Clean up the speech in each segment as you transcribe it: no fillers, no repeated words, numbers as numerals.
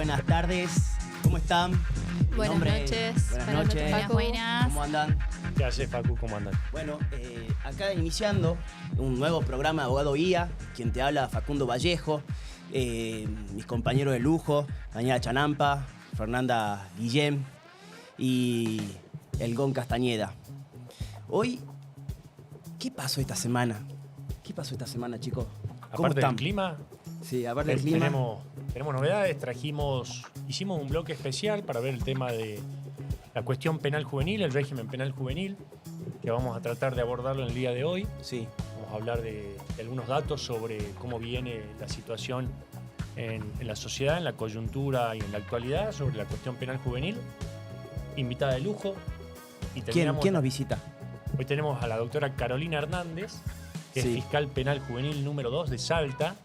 buenas tardes. ¿Cómo están? Buenas noches. Buenas noches. Facu. Buenas. ¿Cómo andan? ¿Qué hace, Facu? ¿Cómo andan? Bueno, acá iniciando un nuevo programa de Abogado IA, quien te habla Facundo Vallejo, mis compañeros de lujo, Daniela Chanampa, Fernanda Guillén y el Gon Castañeda. Hoy, ¿qué pasó esta semana? ¿Qué pasó esta semana, chicos? ¿Cómo Aparte están? del clima, Sí, aparte del clima. tenemos novedades. Hicimos un bloque especial para ver el tema de la cuestión penal juvenil, el régimen penal juvenil, que vamos a tratar de abordarlo en el día de hoy. Sí. Vamos a hablar de algunos datos sobre cómo viene la situación en la sociedad, en la coyuntura y en la actualidad sobre la cuestión penal juvenil. Invitada de lujo. Y ¿Quién nos visita? Hoy tenemos a la doctora Carolina Hernández, que Sí. es fiscal penal juvenil número 2 de Salta.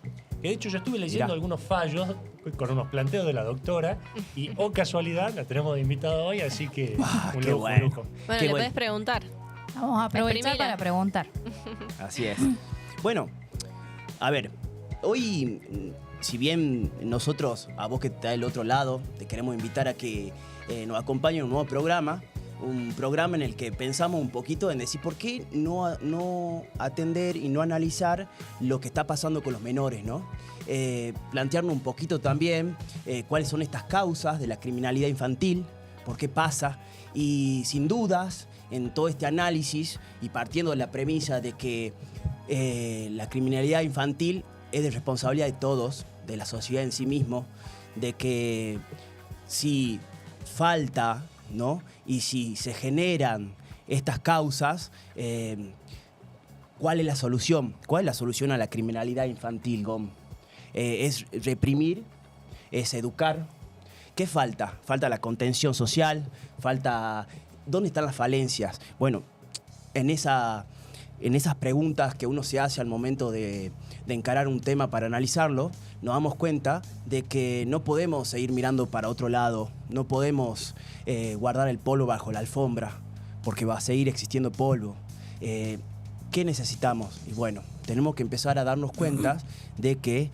Que de hecho yo estuve leyendo Mirá. algunos fallos con unos planteos de la doctora y, casualidad, la tenemos de invitada hoy, así que un qué lujo, bueno. un lujo. Bueno, Qué le bueno. puedes preguntar. Vamos a aprovechar Exprimila. para preguntar. Así es. Bueno, a ver, hoy, si bien nosotros, a vos que estás del otro lado, te queremos invitar a que nos acompañe en un nuevo programa, un programa en el que pensamos un poquito en decir por qué no atender y no analizar lo que está pasando con los menores, ¿no? Plantearnos un poquito también cuáles son estas causas de la criminalidad infantil, por qué pasa, y sin dudas, en todo este análisis y partiendo de la premisa de que la criminalidad infantil es de responsabilidad de todos, de la sociedad en sí mismo, de que si falta, ¿no? Y si se generan estas causas, ¿cuál es la solución? ¿Cuál es la solución a la criminalidad infantil, Gom? ¿Es reprimir? ¿Es educar? ¿Qué falta? Falta la contención social, falta... ¿Dónde están las falencias? Bueno, en esas preguntas que uno se hace al momento de encarar un tema para analizarlo, nos damos cuenta de que no podemos seguir mirando para otro lado, no podemos guardar el polvo bajo la alfombra, porque va a seguir existiendo polvo. ¿Qué necesitamos? Y bueno, tenemos que empezar a darnos cuenta de que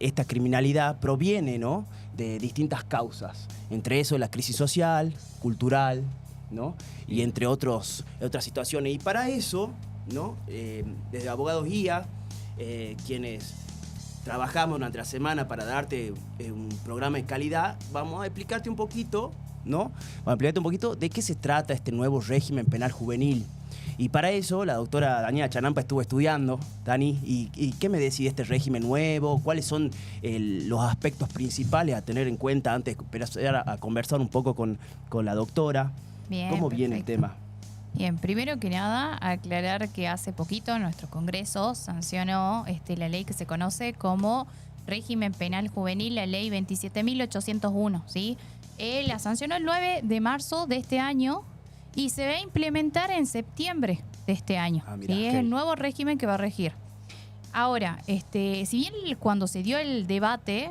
esta criminalidad proviene, ¿no?, de distintas causas, entre eso la crisis social, cultural, ¿no?, y entre otras situaciones. Y para eso, ¿no?, desde Abogados Guía, quienes trabajamos durante la semana para darte un programa de calidad, vamos a explicarte un poquito, ¿no? Vamos a explicarte un poquito de qué se trata este nuevo régimen penal juvenil. Y para eso la doctora Daniela Chanampa estuvo estudiando. Dani, ¿y qué me decís de este régimen nuevo? ¿Cuáles son los aspectos principales a tener en cuenta antes de empezar a conversar un poco con la doctora? Bien, ¿Cómo viene el perfecto. tema? Bien, primero que nada, aclarar que hace poquito nuestro Congreso sancionó la ley que se conoce como Régimen Penal Juvenil, la ley 27.801, ¿sí? La sancionó el 9 de marzo de este año y se va a implementar en septiembre de este año. Mirá, ¿sí? ok. Es el nuevo régimen que va a regir. Ahora, si bien cuando se dio el debate,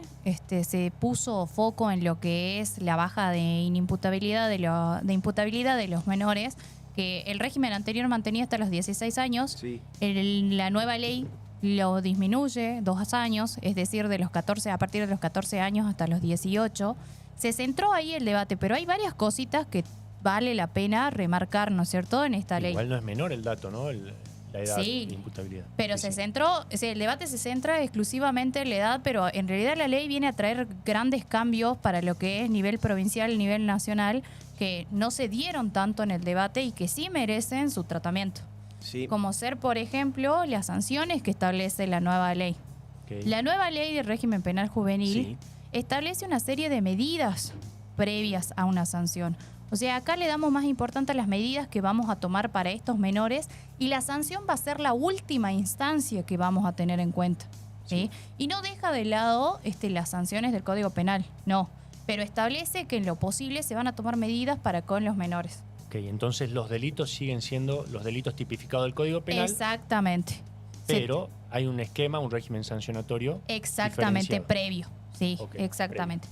se puso foco en lo que es la baja de inimputabilidad de imputabilidad de los menores, que el régimen anterior mantenía hasta los 16 años, Sí. la nueva ley lo disminuye 2 años, es decir, a partir de los 14 años hasta los 18. Se centró ahí el debate, pero hay varias cositas que vale la pena remarcar, ¿no es cierto?, en esta ley. Igual no es menor el dato, ¿no? La edad Sí. de imputabilidad. Pero Sí, sí. el debate se centra exclusivamente en la edad, pero en realidad la ley viene a traer grandes cambios para lo que es nivel provincial, nivel nacional, que no se dieron tanto en el debate y que sí merecen su tratamiento. Sí. Como ser, por ejemplo, las sanciones que establece la nueva ley. Ok. La nueva ley de régimen penal juvenil Sí. establece una serie de medidas previas a una sanción. O sea, acá le damos más importancia a las medidas que vamos a tomar para estos menores y la sanción va a ser la última instancia que vamos a tener en cuenta. ¿sí? Y no deja de lado las sanciones del Código Penal, no. Pero establece que en lo posible se van a tomar medidas para con los menores. Ok, entonces los delitos siguen siendo los delitos tipificados del Código Penal, Exactamente. pero hay un esquema, un régimen sancionatorio Exactamente, diferenciado. previo. Sí, Ok, exactamente.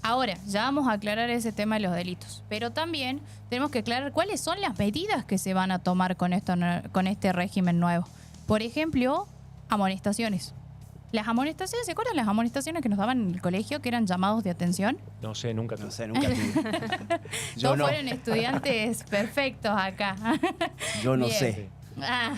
Ahora, ya vamos a aclarar ese tema de los delitos, pero también tenemos que aclarar cuáles son las medidas que se van a tomar con este régimen nuevo. Por ejemplo, amonestaciones. Las amonestaciones, ¿se acuerdan las amonestaciones que nos daban en el colegio, que eran llamados de atención? No sé, nunca tuve. No sé, nunca tuve. Yo Todos no. fueron estudiantes perfectos acá. Yo no Bien. sé. Ah.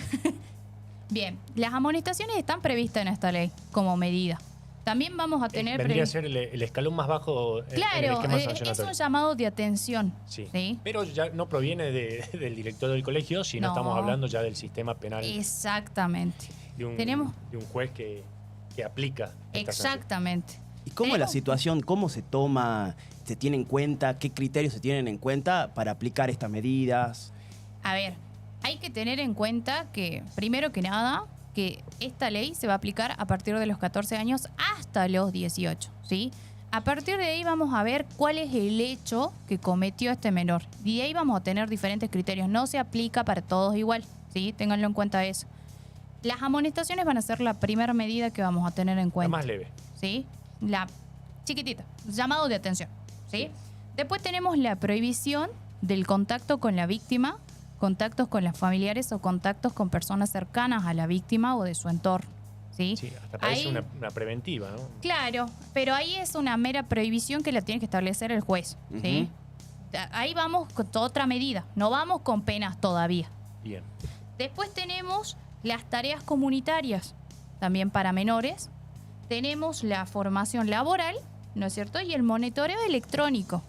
Bien, las amonestaciones están previstas en esta ley como medida. También vamos a tener... Vendría a ser el escalón más bajo en el Claro, esquema es sancionatorio. un llamado de atención. Sí. ¿Sí? Pero ya no proviene del director del colegio, sino No. estamos hablando ya del sistema penal Exactamente. de un, tenemos- de un juez que aplica esta sanción. Exactamente. ¿Y cómo es la Tenemos- situación? ¿Cómo se toma? ¿Se tiene en cuenta? ¿Qué criterios se tienen en cuenta para aplicar estas medidas? A ver, hay que tener en cuenta que, primero que nada, que esta ley se va a aplicar a partir de los 14 años hasta los 18, ¿sí? A partir de ahí vamos a ver cuál es el hecho que cometió este menor. Y de ahí vamos a tener diferentes criterios. No se aplica para todos igual, ¿sí? Ténganlo en cuenta eso. Las amonestaciones van a ser la primera medida que vamos a tener en La cuenta. más leve. ¿Sí? La chiquitita, llamado de atención, ¿sí? Después tenemos la prohibición del contacto con la víctima, contactos con las familiares o contactos con personas cercanas a la víctima o de su entorno, ¿sí? Sí, hasta parece Ahí- una preventiva, ¿no? Claro, pero ahí es una mera prohibición que la tiene que establecer el juez, ¿sí? Ahí vamos con otra medida, no vamos con penas todavía. Bien. Después tenemos las tareas comunitarias, también para menores. Tenemos la formación laboral, ¿no es cierto? Y el monitoreo electrónico.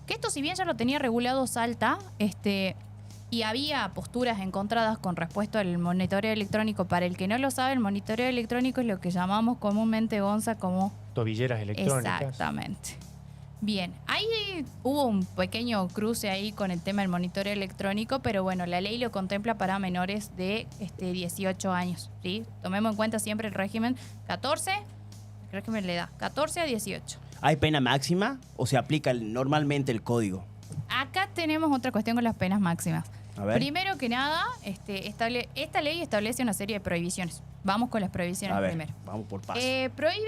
Que esto, si bien ya lo tenía regulado Salta, y había posturas encontradas con respecto al monitoreo electrónico. Para el que no lo sabe, el monitoreo electrónico es lo que llamamos comúnmente, Gonza, como... Tobilleras electrónicas. Exactamente. Bien, ahí hubo un pequeño cruce ahí con el tema del monitoreo electrónico, pero bueno, la ley lo contempla para menores de 18 años, ¿sí? Tomemos en cuenta siempre el régimen 14, el régimen le da 14 a 18. ¿Hay pena máxima o se aplica normalmente el código? Acá tenemos otra cuestión con las penas máximas. A ver. Primero que nada, esta ley establece una serie de prohibiciones. Vamos con las prohibiciones A ver, primero. vamos por paso. Prohíbe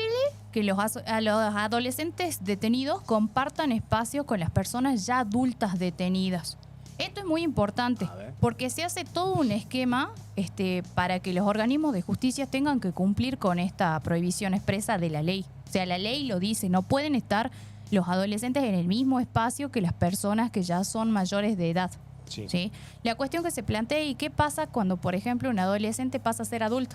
que a los adolescentes detenidos compartan espacios con las personas ya adultas detenidas. Esto es muy importante A ver. porque se hace todo un esquema para que los organismos de justicia tengan que cumplir con esta prohibición expresa de la ley. O sea, la ley lo dice, no pueden estar los adolescentes en el mismo espacio que las personas que ya son mayores de edad. Sí. ¿Sí? La cuestión que se plantea y qué pasa cuando, por ejemplo, un adolescente pasa a ser adulto.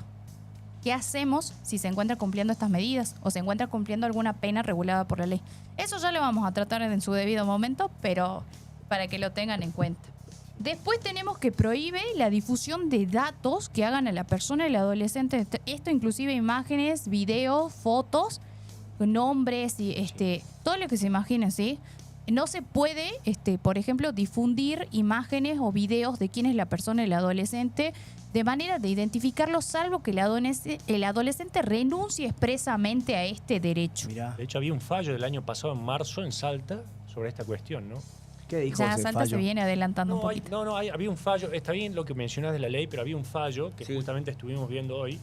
¿Qué hacemos si se encuentra cumpliendo estas medidas o se encuentra cumpliendo alguna pena regulada por la ley? Eso ya lo vamos a tratar en su debido momento, pero para que lo tengan en cuenta. Después tenemos que prohíbe la difusión de datos que hagan a la persona y el adolescente. Esto inclusive imágenes, videos, fotos, nombres y todo lo que se imaginen, ¿sí? No se puede, por ejemplo, difundir imágenes o videos de quién es la persona y el adolescente de manera de identificarlo, salvo que el adolescente renuncie expresamente a este derecho. Mirá, De hecho, había un fallo del año pasado, en marzo, en Salta, sobre esta cuestión, ¿no? ¿qué dijo Ya ese Salta fallo? se viene adelantando un No, poquito. había un fallo. Está bien lo que mencionas de la ley, pero había un fallo que Sí. justamente estuvimos viendo hoy,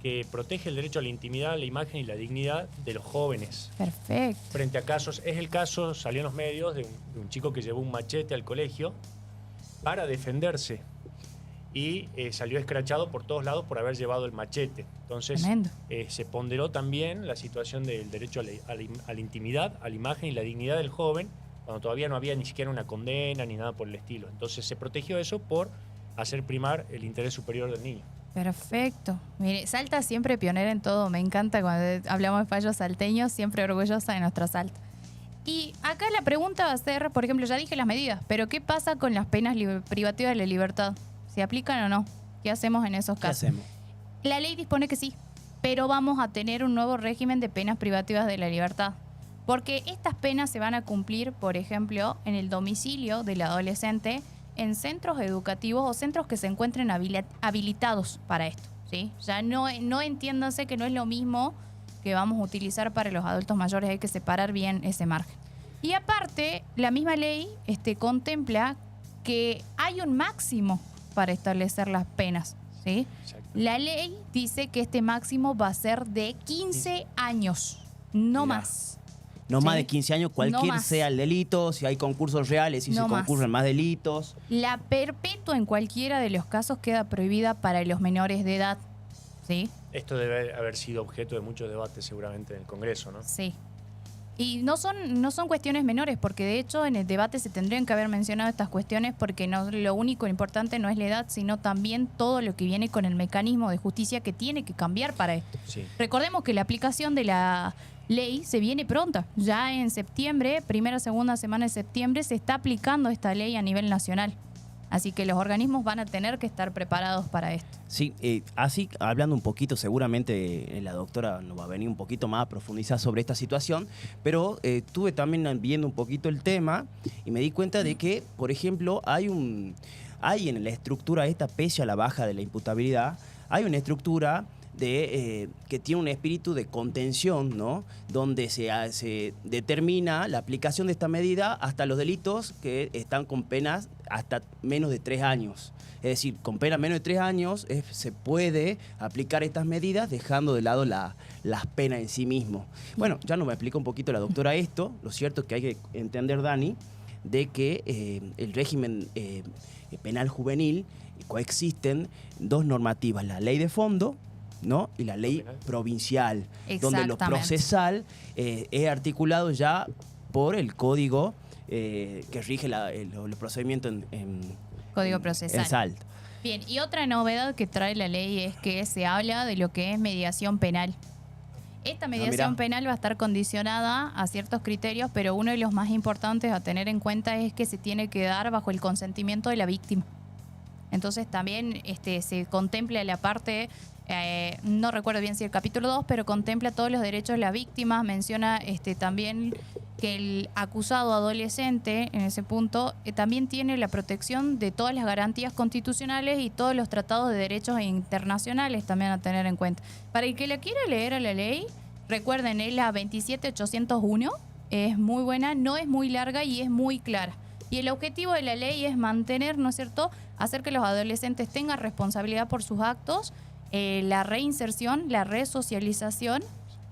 que protege el derecho a la intimidad, a la imagen y la dignidad de los jóvenes. Perfecto. Frente a casos, es el caso, salió en los medios, de un chico que llevó un machete al colegio para defenderse y salió escrachado por todos lados por haber llevado el machete. Entonces, Tremendo. se ponderó también la situación del derecho a la intimidad, a la imagen y la dignidad del joven, cuando todavía no había ni siquiera una condena ni nada por el estilo. Entonces, se protegió eso por hacer primar el interés superior del niño. Perfecto. Mire, Salta siempre pionera en todo. Me encanta cuando hablamos de fallos salteños, siempre orgullosa de nuestra Salta. Y acá la pregunta va a ser, por ejemplo, ya dije las medidas, pero ¿qué pasa con las penas privativas de la libertad? ¿Se aplican o no? ¿Qué hacemos en esos ¿Qué casos? hacemos? La ley dispone que sí, pero vamos a tener un nuevo régimen de penas privativas de la libertad. Porque estas penas se van a cumplir, por ejemplo, en el domicilio del adolescente, en centros educativos o centros que se encuentren habilitados para esto, ¿sí? Ya no entiéndanse que no es lo mismo que vamos a utilizar para los adultos mayores, hay que separar bien ese margen. Y aparte, la misma ley contempla que hay un máximo para establecer las penas, ¿sí? Exacto. La ley dice que este máximo va a ser de 15 años, no Mirá. más. No Sí. más de 15 años, cualquier más. sea el delito, si hay concursos reales, si No se más. concurren más delitos. La perpetua en cualquiera de los casos queda prohibida para los menores de edad, ¿sí? Esto debe haber sido objeto de muchos debates seguramente en el Congreso, ¿no? Sí. Y no son cuestiones menores, porque de hecho en el debate se tendrían que haber mencionado estas cuestiones, porque no, lo único importante no es la edad, sino también todo lo que viene con el mecanismo de justicia que tiene que cambiar para esto. Sí. Recordemos que la aplicación de la ley se viene pronta. Ya en septiembre, primera, segunda semana de septiembre, se está aplicando esta ley a nivel nacional. Así que los organismos van a tener que estar preparados para esto. Sí, así hablando un poquito, seguramente la doctora nos va a venir un poquito más a profundizar sobre esta situación, pero estuve también viendo un poquito el tema y me di cuenta de que, por ejemplo, hay en la estructura esta, pese a la baja de la imputabilidad, hay una estructura que tiene un espíritu de contención, ¿no? Donde se determina la aplicación de esta medida hasta los delitos que están con penas hasta menos de 3 años. Es decir, con pena menos de 3 años se puede aplicar estas medidas dejando de lado las penas en sí mismo. Bueno, ya nos explica un poquito la doctora esto. Lo cierto es que hay que entender, Dani, de que el régimen penal juvenil coexisten dos normativas, la ley de fondo, ¿no? Y la ley provincial, donde lo procesal es articulado ya por el código que rige los procedimientos en Código procesal. En Salta. Bien, y otra novedad que trae la ley es que se habla de lo que es mediación penal. Esta mediación penal va a estar condicionada a ciertos criterios, pero uno de los más importantes a tener en cuenta es que se tiene que dar bajo el consentimiento de la víctima. Entonces también se contempla la parte, no recuerdo bien si el capítulo 2, pero contempla todos los derechos de la víctima, menciona también que el acusado adolescente, en ese punto, también tiene la protección de todas las garantías constitucionales y todos los tratados de derechos internacionales también a tener en cuenta. Para el que la quiera leer a la ley, recuerden, es la 27801, es muy buena, no es muy larga y es muy clara. Y el objetivo de la ley es mantener, ¿no es cierto?, hacer que los adolescentes tengan responsabilidad por sus actos, la reinserción, la resocialización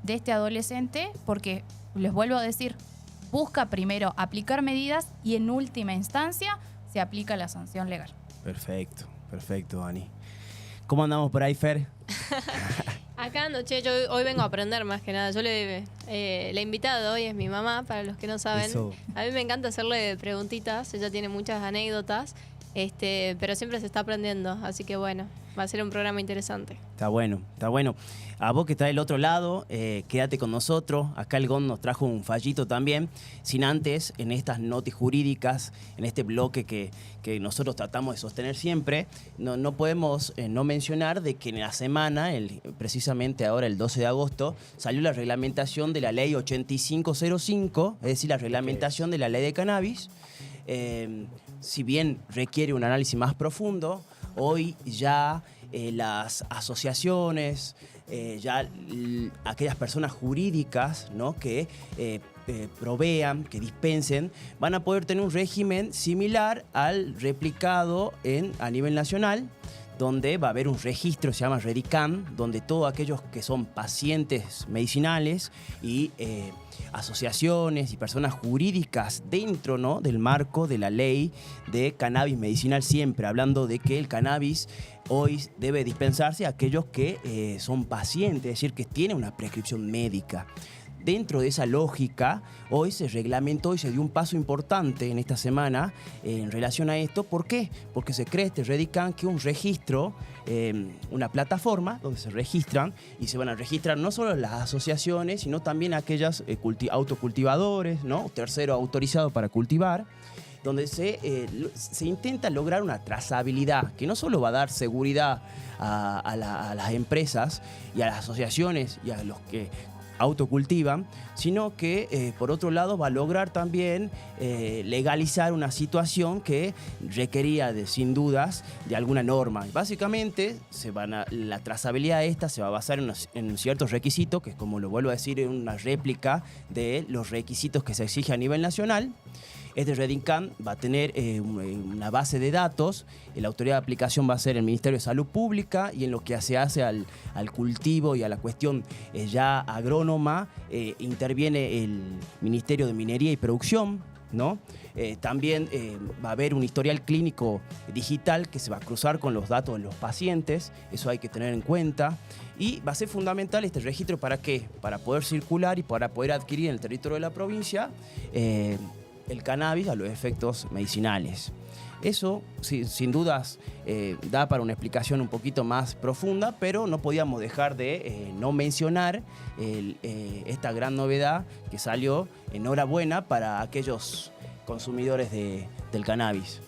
de este adolescente, porque, les vuelvo a decir, busca primero aplicar medidas y en última instancia se aplica la sanción legal. Perfecto, perfecto, Dani. ¿Cómo andamos por ahí, Fer? Acá ando, che, yo hoy vengo a aprender más que nada. Yo la invitada de hoy es mi mamá, para los que no saben. Eso. A mí me encanta hacerle preguntitas, ella tiene muchas anécdotas, pero siempre se está aprendiendo, así que bueno, va a ser un programa interesante. Está bueno, está bueno. A vos que estás del otro lado, quédate con nosotros. Acá el GON nos trajo un fallito también, sin antes, en estas notas jurídicas, en este bloque que nosotros tratamos de sostener siempre, no podemos no mencionar de que en la semana, precisamente ahora el 12 de agosto, salió la reglamentación de la ley 8505, es decir, la reglamentación de la ley de cannabis. Si bien requiere un análisis más profundo, hoy ya las asociaciones, aquellas personas jurídicas, ¿no?, que provean, que dispensen, van a poder tener un régimen similar al replicado a nivel nacional, donde va a haber un registro, se llama REDICAM, donde todos aquellos que son pacientes medicinales y asociaciones y personas jurídicas dentro, ¿no?, del marco de la ley de cannabis medicinal, siempre hablando de que el cannabis hoy debe dispensarse a aquellos que son pacientes, es decir, que tienen una prescripción médica. Dentro de esa lógica, hoy se reglamentó y se dio un paso importante en esta semana en relación a esto. ¿Por qué? Porque se crea este REDICAM, que es un registro, una plataforma donde se registran y se van a registrar no solo las asociaciones, sino también aquellas autocultivadores, ¿no?, tercero autorizado para cultivar, donde se intenta lograr una trazabilidad que no solo va a dar seguridad a las empresas y a las asociaciones y a los que autocultivan, sino que por otro lado va a lograr también legalizar una situación que requería sin dudas de alguna norma. Básicamente la trazabilidad esta se va a basar en ciertos requisitos, que, como lo vuelvo a decir, es una réplica de los requisitos que se exige a nivel nacional. Este REDICAM va a tener una base de datos. La autoridad de aplicación va a ser el Ministerio de Salud Pública, y en lo que se hace al cultivo y a la cuestión ya agrónoma, interviene el Ministerio de Minería y Producción, ¿no? También va a haber un historial clínico digital que se va a cruzar con los datos de los pacientes, eso hay que tener en cuenta. Y va a ser fundamental este registro, ¿para qué? Para poder circular y para poder adquirir en el territorio de la provincia el cannabis a los efectos medicinales. Eso, sin dudas, da para una explicación un poquito más profunda, pero no podíamos dejar de no mencionar esta gran novedad que salió. Enhorabuena para aquellos consumidores del cannabis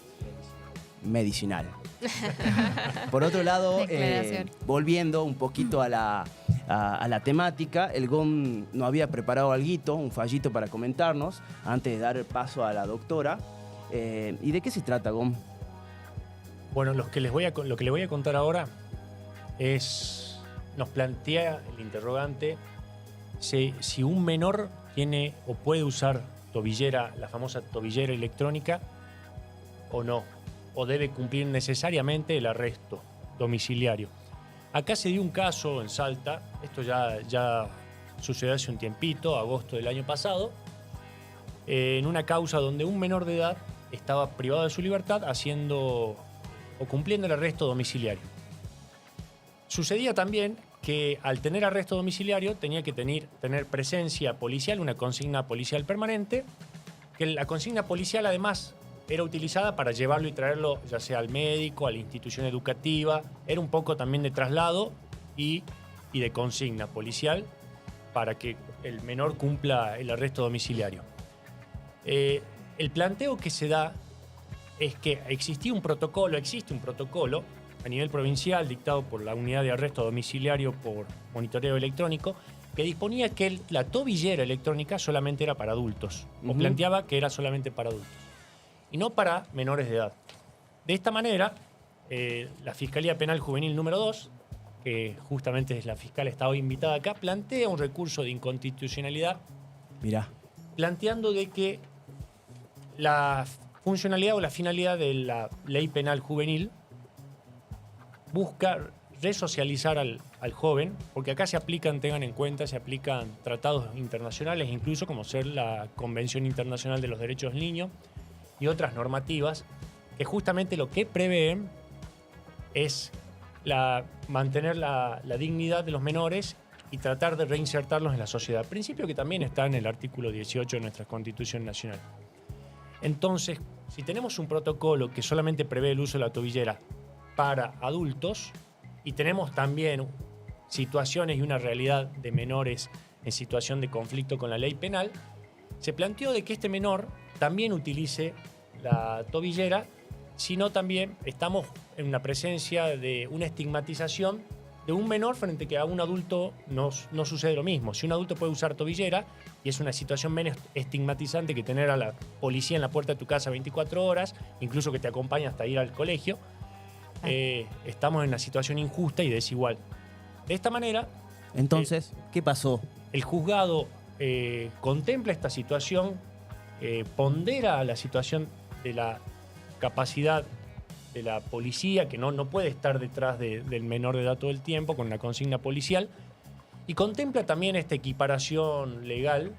medicinal. Por otro lado, volviendo un poquito a la temática, el GOM nos había preparado un fallito para comentarnos antes de dar paso a la doctora. ¿Y de qué se trata, GOM? Bueno, lo que les voy a contar ahora nos plantea el interrogante si un menor tiene o puede usar tobillera, la famosa tobillera electrónica, o no, o debe cumplir necesariamente el arresto domiciliario. Acá se dio un caso en Salta, esto ya sucedió hace un tiempito, agosto del año pasado, en una causa donde un menor de edad estaba privado de su libertad haciendo o cumpliendo el arresto domiciliario. Sucedía también que al tener arresto domiciliario tenía que tener presencia policial, una consigna policial permanente, que la consigna policial además era utilizada para llevarlo y traerlo ya sea al médico, a la institución educativa, era un poco también de traslado y de consigna policial para que el menor cumpla el arresto domiciliario. El planteo que se da es que existe un protocolo a nivel provincial dictado por la Unidad de Arresto Domiciliario por Monitoreo Electrónico que disponía que la tobillera electrónica solamente era para adultos, o planteaba que era solamente para adultos, y no para menores de edad. De esta manera, la Fiscalía Penal Juvenil número 2, que justamente es la fiscal está hoy invitada acá, plantea un recurso de inconstitucionalidad. Mirá. Planteando de que la funcionalidad o la finalidad de la ley penal juvenil busca resocializar al joven, porque acá se aplican, tengan en cuenta, se aplican tratados internacionales, incluso como ser la Convención Internacional de los Derechos del Niño y otras normativas, que justamente lo que prevén es mantener la dignidad de los menores y tratar de reinsertarlos en la sociedad. Principio que también está en el artículo 18 de nuestra Constitución Nacional. Entonces, si tenemos un protocolo que solamente prevé el uso de la tobillera para adultos y tenemos también situaciones y una realidad de menores en situación de conflicto con la ley penal, se planteó de que este menor también utilice la tobillera, sino también estamos en una presencia de una estigmatización de un menor frente a que a un adulto no sucede lo mismo. Si un adulto puede usar tobillera y es una situación menos estigmatizante que tener a la policía en la puerta de tu casa 24 horas, incluso que te acompaña hasta ir al colegio, estamos en una situación injusta y desigual. De esta manera... Entonces, ¿qué pasó? El juzgado contempla esta situación, pondera la situación de la capacidad de la policía, que no puede estar detrás del menor de edad todo el tiempo con la consigna policial, y contempla también esta equiparación legal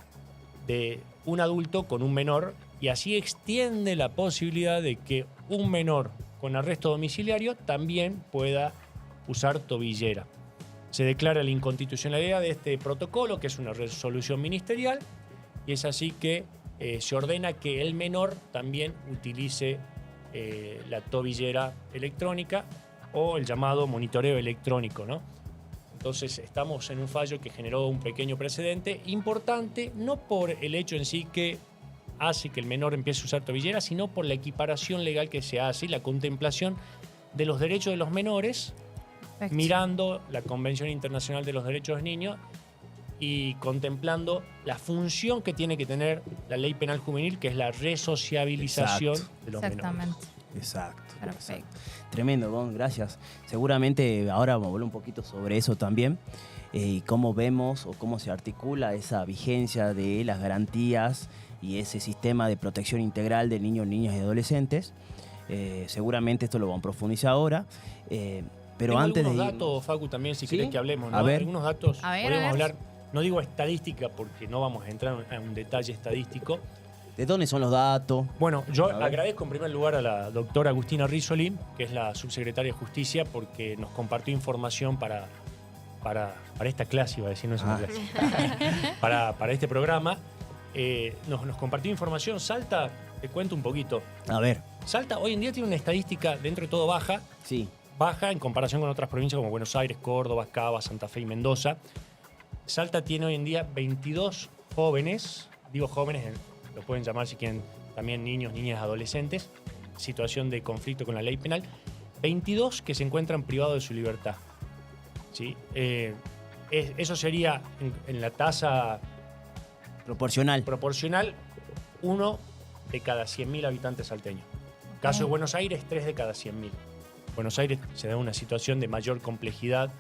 de un adulto con un menor, y así extiende la posibilidad de que un menor con arresto domiciliario también pueda usar tobillera. Se declara la inconstitucionalidad de este protocolo, que es una resolución ministerial, y es así que se ordena que el menor también utilice la tobillera electrónica o el llamado monitoreo electrónico, ¿no? Entonces estamos en un fallo que generó un pequeño precedente importante, no por el hecho en sí que hace que el menor empiece a usar tobillera, sino por la equiparación legal que se hace y la contemplación de los derechos de los menores, Perfecto. mirando la Convención Internacional de los Derechos del Niño y contemplando la función que tiene que tener la ley penal juvenil, que es la resociabilización de los Exactamente. menores. Exacto. Perfecto. Tremendo, Gon, gracias. Seguramente ahora vamos a hablar un poquito sobre eso también, y cómo vemos o cómo se articula esa vigencia de las garantías y ese sistema de protección integral de niños, niñas y adolescentes. Seguramente esto lo vamos a profundizar ahora. Pero Tengo antes de algunos ir... datos, Facu, también, si ¿Sí? querés que hablemos, ¿no? A ver. Algunos datos, A ver, podemos a ver. hablar, no digo estadística porque no vamos a entrar en un detalle estadístico, ¿De dónde son los datos? Bueno, yo A ver. agradezco en primer lugar a la doctora Agustina Rizzoli, que es la subsecretaria de Justicia, porque nos compartió información para esta clase, iba a decir, no es una clase, para este programa. Nos compartió información. Salta, te cuento un poquito. A ver, Salta hoy en día tiene una estadística dentro de todo baja en comparación con otras provincias como Buenos Aires, Córdoba, Cava, Santa Fe y Mendoza. Salta tiene hoy en día 22 jóvenes, digo jóvenes, lo pueden llamar si quieren también niños, niñas, adolescentes, situación de conflicto con la ley penal, 22 que se encuentran privados de su libertad. ¿Sí? Eso sería en la tasa proporcional. 1 de cada 100.000 habitantes salteños. Caso de Buenos Aires, 3 de cada 100.000. Buenos Aires se da una situación de mayor complejidad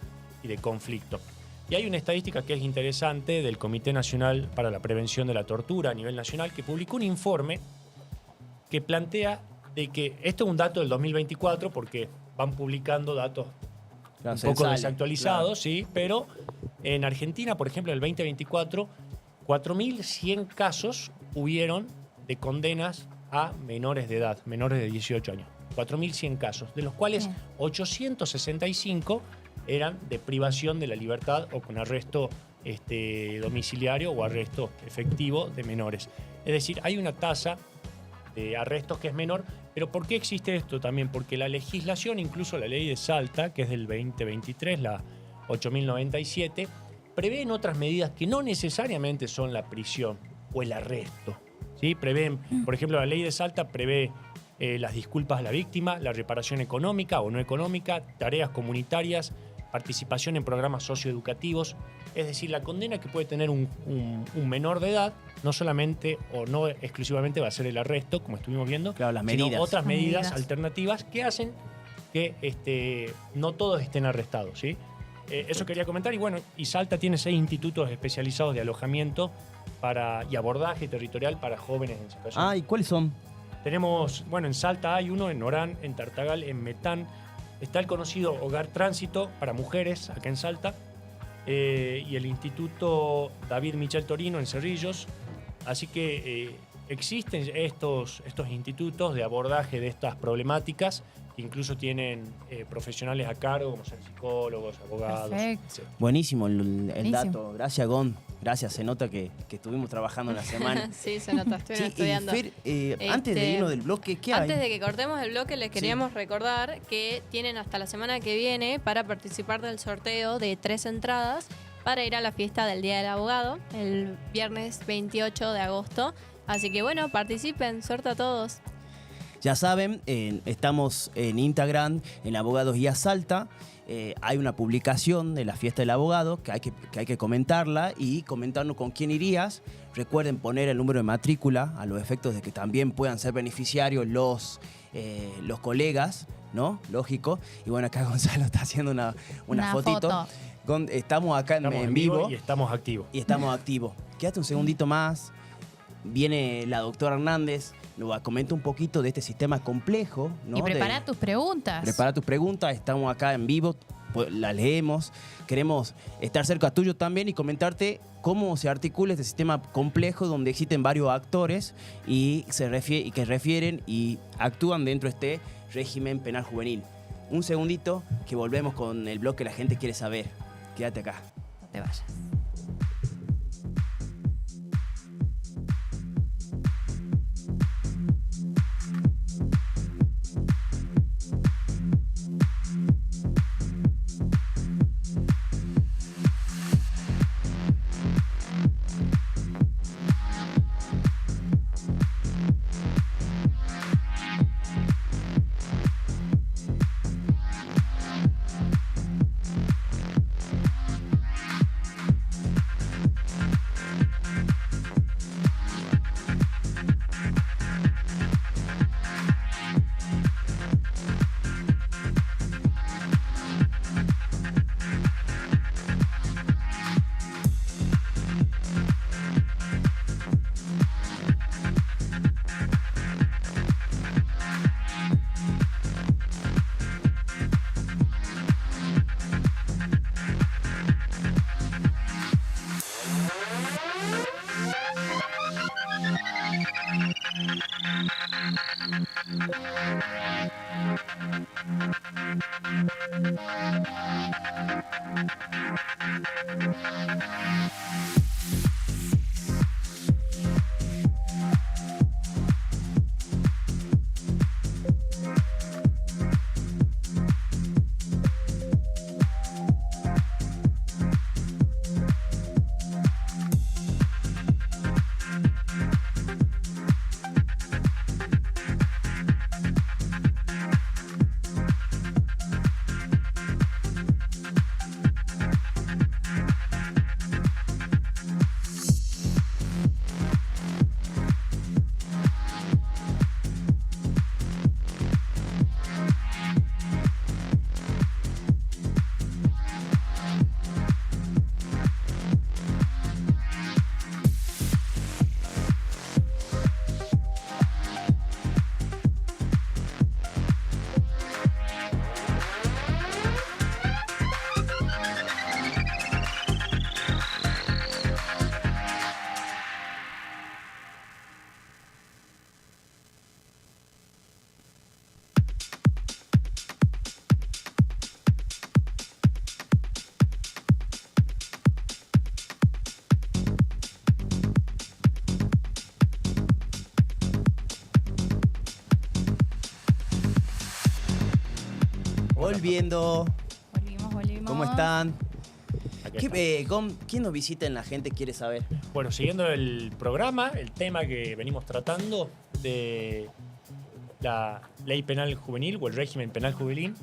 y de conflicto. Y hay una estadística que es interesante del Comité Nacional para la Prevención de la Tortura a nivel nacional, que publicó un informe que plantea de que, esto es un dato del 2024, porque van publicando datos un poco desactualizados, sí, pero en Argentina, por ejemplo, en el 2024, 4.100 casos hubieron de condenas a menores de edad, menores de 18 años. 4.100 casos, de los cuales 865 eran de privación de la libertad o con arresto domiciliario o arresto efectivo de menores. Es decir, hay una tasa de arrestos que es menor, pero ¿por qué existe esto también? Porque la legislación, incluso la ley de Salta, que es del 2023, la 8.097, prevén otras medidas que no necesariamente son la prisión o el arresto. ¿Sí? Prevén, por ejemplo, la ley de Salta prevé las disculpas a la víctima, la reparación económica o no económica, tareas comunitarias, participación en programas socioeducativos. Es decir, la condena que puede tener un menor de edad no solamente o no exclusivamente va a ser el arresto, como estuvimos viendo, claro, las sino medidas. otras medidas alternativas que hacen que no todos estén arrestados. ¿Sí? Eso quería comentar. Y bueno, y Salta tiene 6 institutos especializados de alojamiento y abordaje territorial para jóvenes en situación. ¿Y cuáles son? Tenemos, en Salta hay uno, en Orán, en Tartagal, en Metán. Está el conocido Hogar Tránsito para mujeres, acá en Salta, y el Instituto David Michel Torino en Cerrillos. Así que existen estos institutos de abordaje de estas problemáticas, que incluso tienen profesionales a cargo, como ser psicólogos, abogados, etc. Buenísimo el dato. Gracias, Gon. Gracias, se nota que estuvimos trabajando en la semana. Sí, se nota, estuvimos estudiando. Fer, antes de irnos del bloque, ¿qué hay? Antes de que cortemos el bloque, les queríamos recordar que tienen hasta la semana que viene para participar del sorteo de 3 entradas para ir a la fiesta del Día del Abogado, el viernes 28 de agosto. Así que bueno, participen, suerte a todos. Ya saben, estamos en Instagram, en Abogados Guía Salta. Hay una publicación de la fiesta del abogado que hay que comentarla y comentarnos con quién irías. Recuerden poner el número de matrícula a los efectos de que también puedan ser beneficiarios los colegas, ¿no? Lógico. Y bueno, acá Gonzalo está haciendo una fotito. Estamos acá en vivo. Y estamos activos. Quédate un segundito más. Viene la doctora Hernández, nos comenta un poquito de este sistema complejo, ¿no? Y prepara tus preguntas. Prepara tus preguntas, estamos acá en vivo, las leemos. Queremos estar cerca tuyo también y comentarte cómo se articula este sistema complejo donde existen varios actores y que refieren y actúan dentro de este régimen penal juvenil. Un segundito que volvemos con el bloque La Gente Quiere Saber. Quédate acá. No te vayas. Volviendo. Volvimos. ¿Cómo están? Aquí está. ¿Quién nos visita en La Gente Quiere Saber? Bueno, siguiendo el programa, el tema que venimos tratando de la ley penal juvenil o el régimen penal juvenil,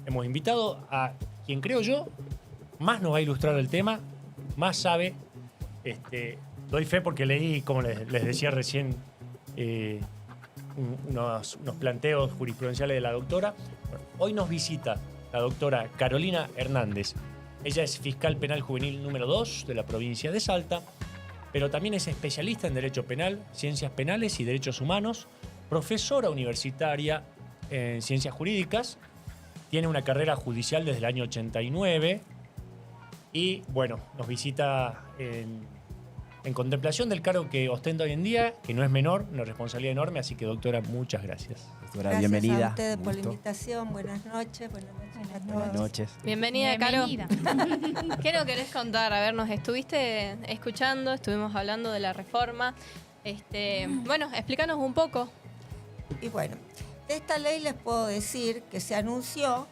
hemos invitado a quien creo yo más nos va a ilustrar el tema, más sabe. Doy fe porque leí, como les decía recién, unos planteos jurisprudenciales de la doctora. Bueno, hoy nos visita la doctora Carolina Hernández. Ella es fiscal penal juvenil número 2 de la provincia de Salta, pero también es especialista en Derecho Penal, Ciencias Penales y Derechos Humanos, profesora universitaria en Ciencias Jurídicas, tiene una carrera judicial desde el año 89 y, bueno, nos visita en contemplación del cargo que ostenta hoy en día, que no es menor, una responsabilidad enorme, así que, doctora, muchas gracias. Doctora, Gracias bienvenida. a ustedes por la Gusto. invitación. Buenas noches a todos. Buenas noches. Bienvenida, Caro. ¿Qué nos querés contar? A ver, nos estuviste escuchando, estuvimos hablando de la reforma. Bueno, explícanos un poco. Y bueno, de esta ley les puedo decir que se anunció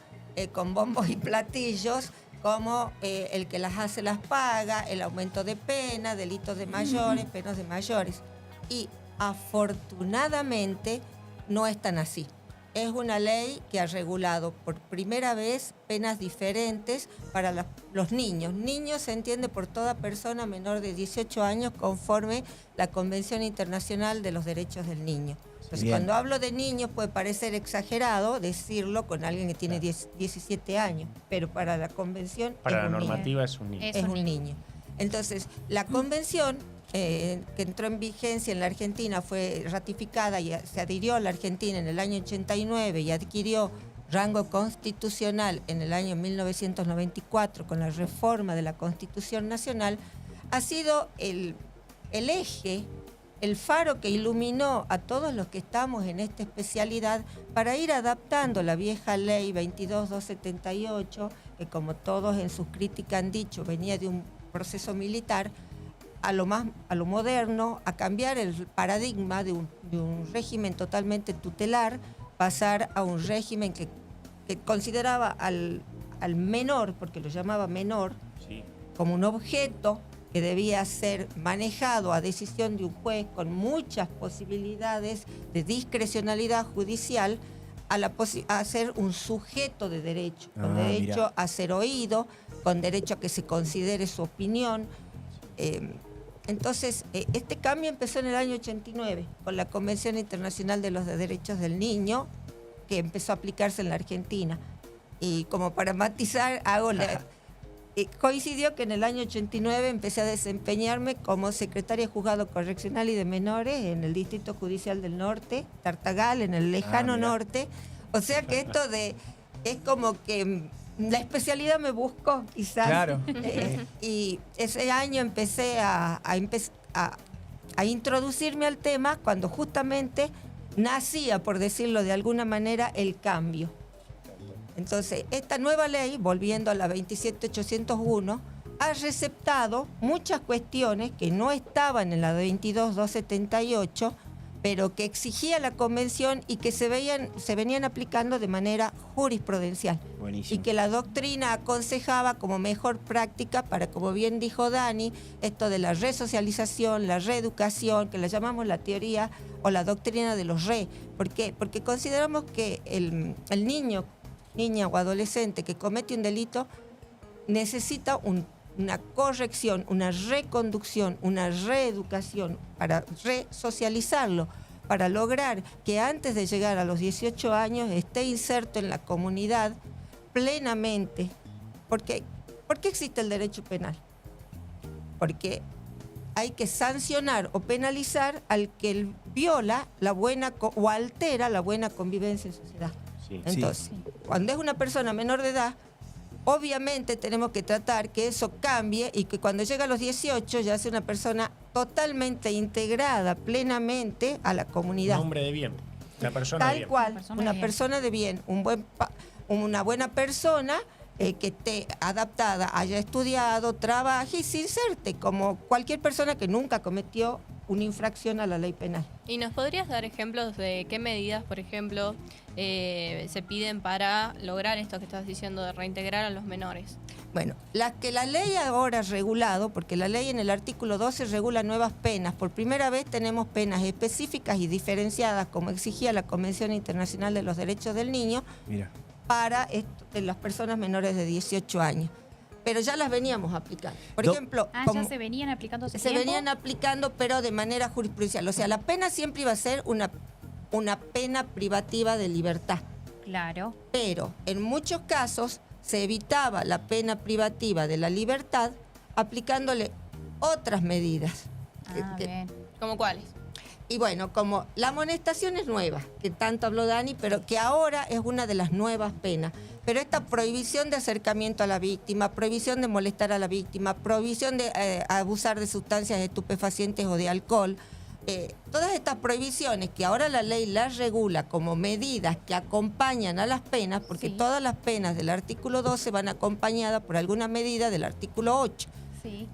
con bombos y platillos como el que las hace las paga, el aumento de pena, delitos de mayores, penas de mayores. Y afortunadamente no es tan así. Es una ley que ha regulado por primera vez penas diferentes para los niños. Niños se entiende por toda persona menor de 18 años conforme la Convención Internacional de los Derechos del Niño. Entonces, Bien. cuando hablo de niños puede parecer exagerado decirlo con alguien que tiene 17 años, pero para la Convención Para es la un niño. normativa es un niño. Es Es un un niño. Entonces, la convención que entró en vigencia en la Argentina fue ratificada y se adhirió a la Argentina en el año 89 y adquirió rango constitucional en el año 1994 con la reforma de la Constitución Nacional, ha sido el eje, el faro que iluminó a todos los que estamos en esta especialidad para ir adaptando la vieja ley 22.278, que como todos en sus críticas han dicho, venía de un proceso militar, a lo moderno, a cambiar el paradigma de un régimen totalmente tutelar, pasar a un régimen que consideraba al menor, porque lo llamaba menor, Sí. como un objeto que debía ser manejado a decisión de un juez con muchas posibilidades de discrecionalidad judicial, a ser un sujeto de derecho, con derecho Mirá. a ser oído, con derecho a que se considere su opinión. Entonces, este cambio empezó en el año 89 con la Convención Internacional de los Derechos del Niño, que empezó a aplicarse en la Argentina. Y como para matizar, coincidió que en el año 89 empecé a desempeñarme como secretaria de Juzgado Correccional y de Menores en el Distrito Judicial del Norte, Tartagal, en el lejano mira. norte. O sea que es como que la especialidad me buscó, quizás. Claro. Y ese año empecé a introducirme al tema cuando justamente nacía, por decirlo de alguna manera, el cambio. Entonces, esta nueva ley, volviendo a la 27.801, ha receptado muchas cuestiones que no estaban en la 22.278, pero que exigía la Convención y que se venían aplicando de manera jurisprudencial. Buenísimo. Y que la doctrina aconsejaba como mejor práctica para, como bien dijo Dani, esto de la resocialización, la reeducación, que la llamamos la teoría o la doctrina de los re. ¿Por qué? Porque consideramos que el niño, niña o adolescente que comete un delito necesita una corrección, una reconducción, una reeducación para resocializarlo, para lograr que antes de llegar a los 18 años esté inserto en la comunidad plenamente. ¿Por qué existe el derecho penal? Porque hay que sancionar o penalizar al que viola la buena o altera la buena convivencia en sociedad. Sí. Entonces, cuando es una persona menor de edad, obviamente tenemos que tratar que eso cambie y que cuando llega a los 18 ya sea una persona totalmente integrada plenamente a la comunidad. Un hombre de bien. Una persona de Tal bien. cual, Persona una de bien. persona de bien, una buena persona que esté adaptada, haya estudiado, trabaje y se inserte como cualquier persona que nunca cometió una infracción a la ley penal. ¿Y nos podrías dar ejemplos de qué medidas, por ejemplo, se piden para lograr esto que estás diciendo de reintegrar a los menores? Bueno, las que la ley ahora ha regulado, porque la ley en el artículo 12 regula nuevas penas. Por primera vez tenemos penas específicas y diferenciadas, como exigía la Convención Internacional de los Derechos del Niño, Mira. para las personas menores de 18 años. Pero ya las veníamos aplicando. Por ejemplo, ya se venían aplicando hace se tiempo. venían aplicando, pero de manera jurisprudencial. O sea, la pena siempre iba a ser una pena privativa de libertad. Claro. Pero en muchos casos se evitaba la pena privativa de la libertad aplicándole otras medidas. Bien. ¿Cómo cuáles? Y bueno, como la amonestación es nueva, que tanto habló Dani, pero que ahora es una de las nuevas penas. Pero esta prohibición de acercamiento a la víctima, prohibición de molestar a la víctima, prohibición de abusar de sustancias estupefacientes o de alcohol, todas estas prohibiciones que ahora la ley las regula como medidas que acompañan a las penas, porque todas las penas del artículo 12 van acompañadas por alguna medida del artículo 8. Sí.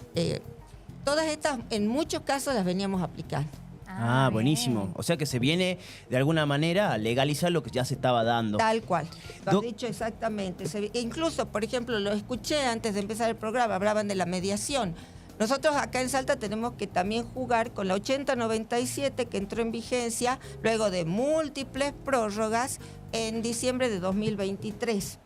Todas estas, en muchos casos, las veníamos aplicando. Bien. Buenísimo. O sea que se viene de alguna manera a legalizar lo que ya se estaba dando. Tal cual. Lo has dicho exactamente. Incluso, por ejemplo, lo escuché antes de empezar el programa, hablaban de la mediación. Nosotros acá en Salta tenemos que también jugar con la 8097 que entró en vigencia luego de múltiples prórrogas en diciembre de 2023.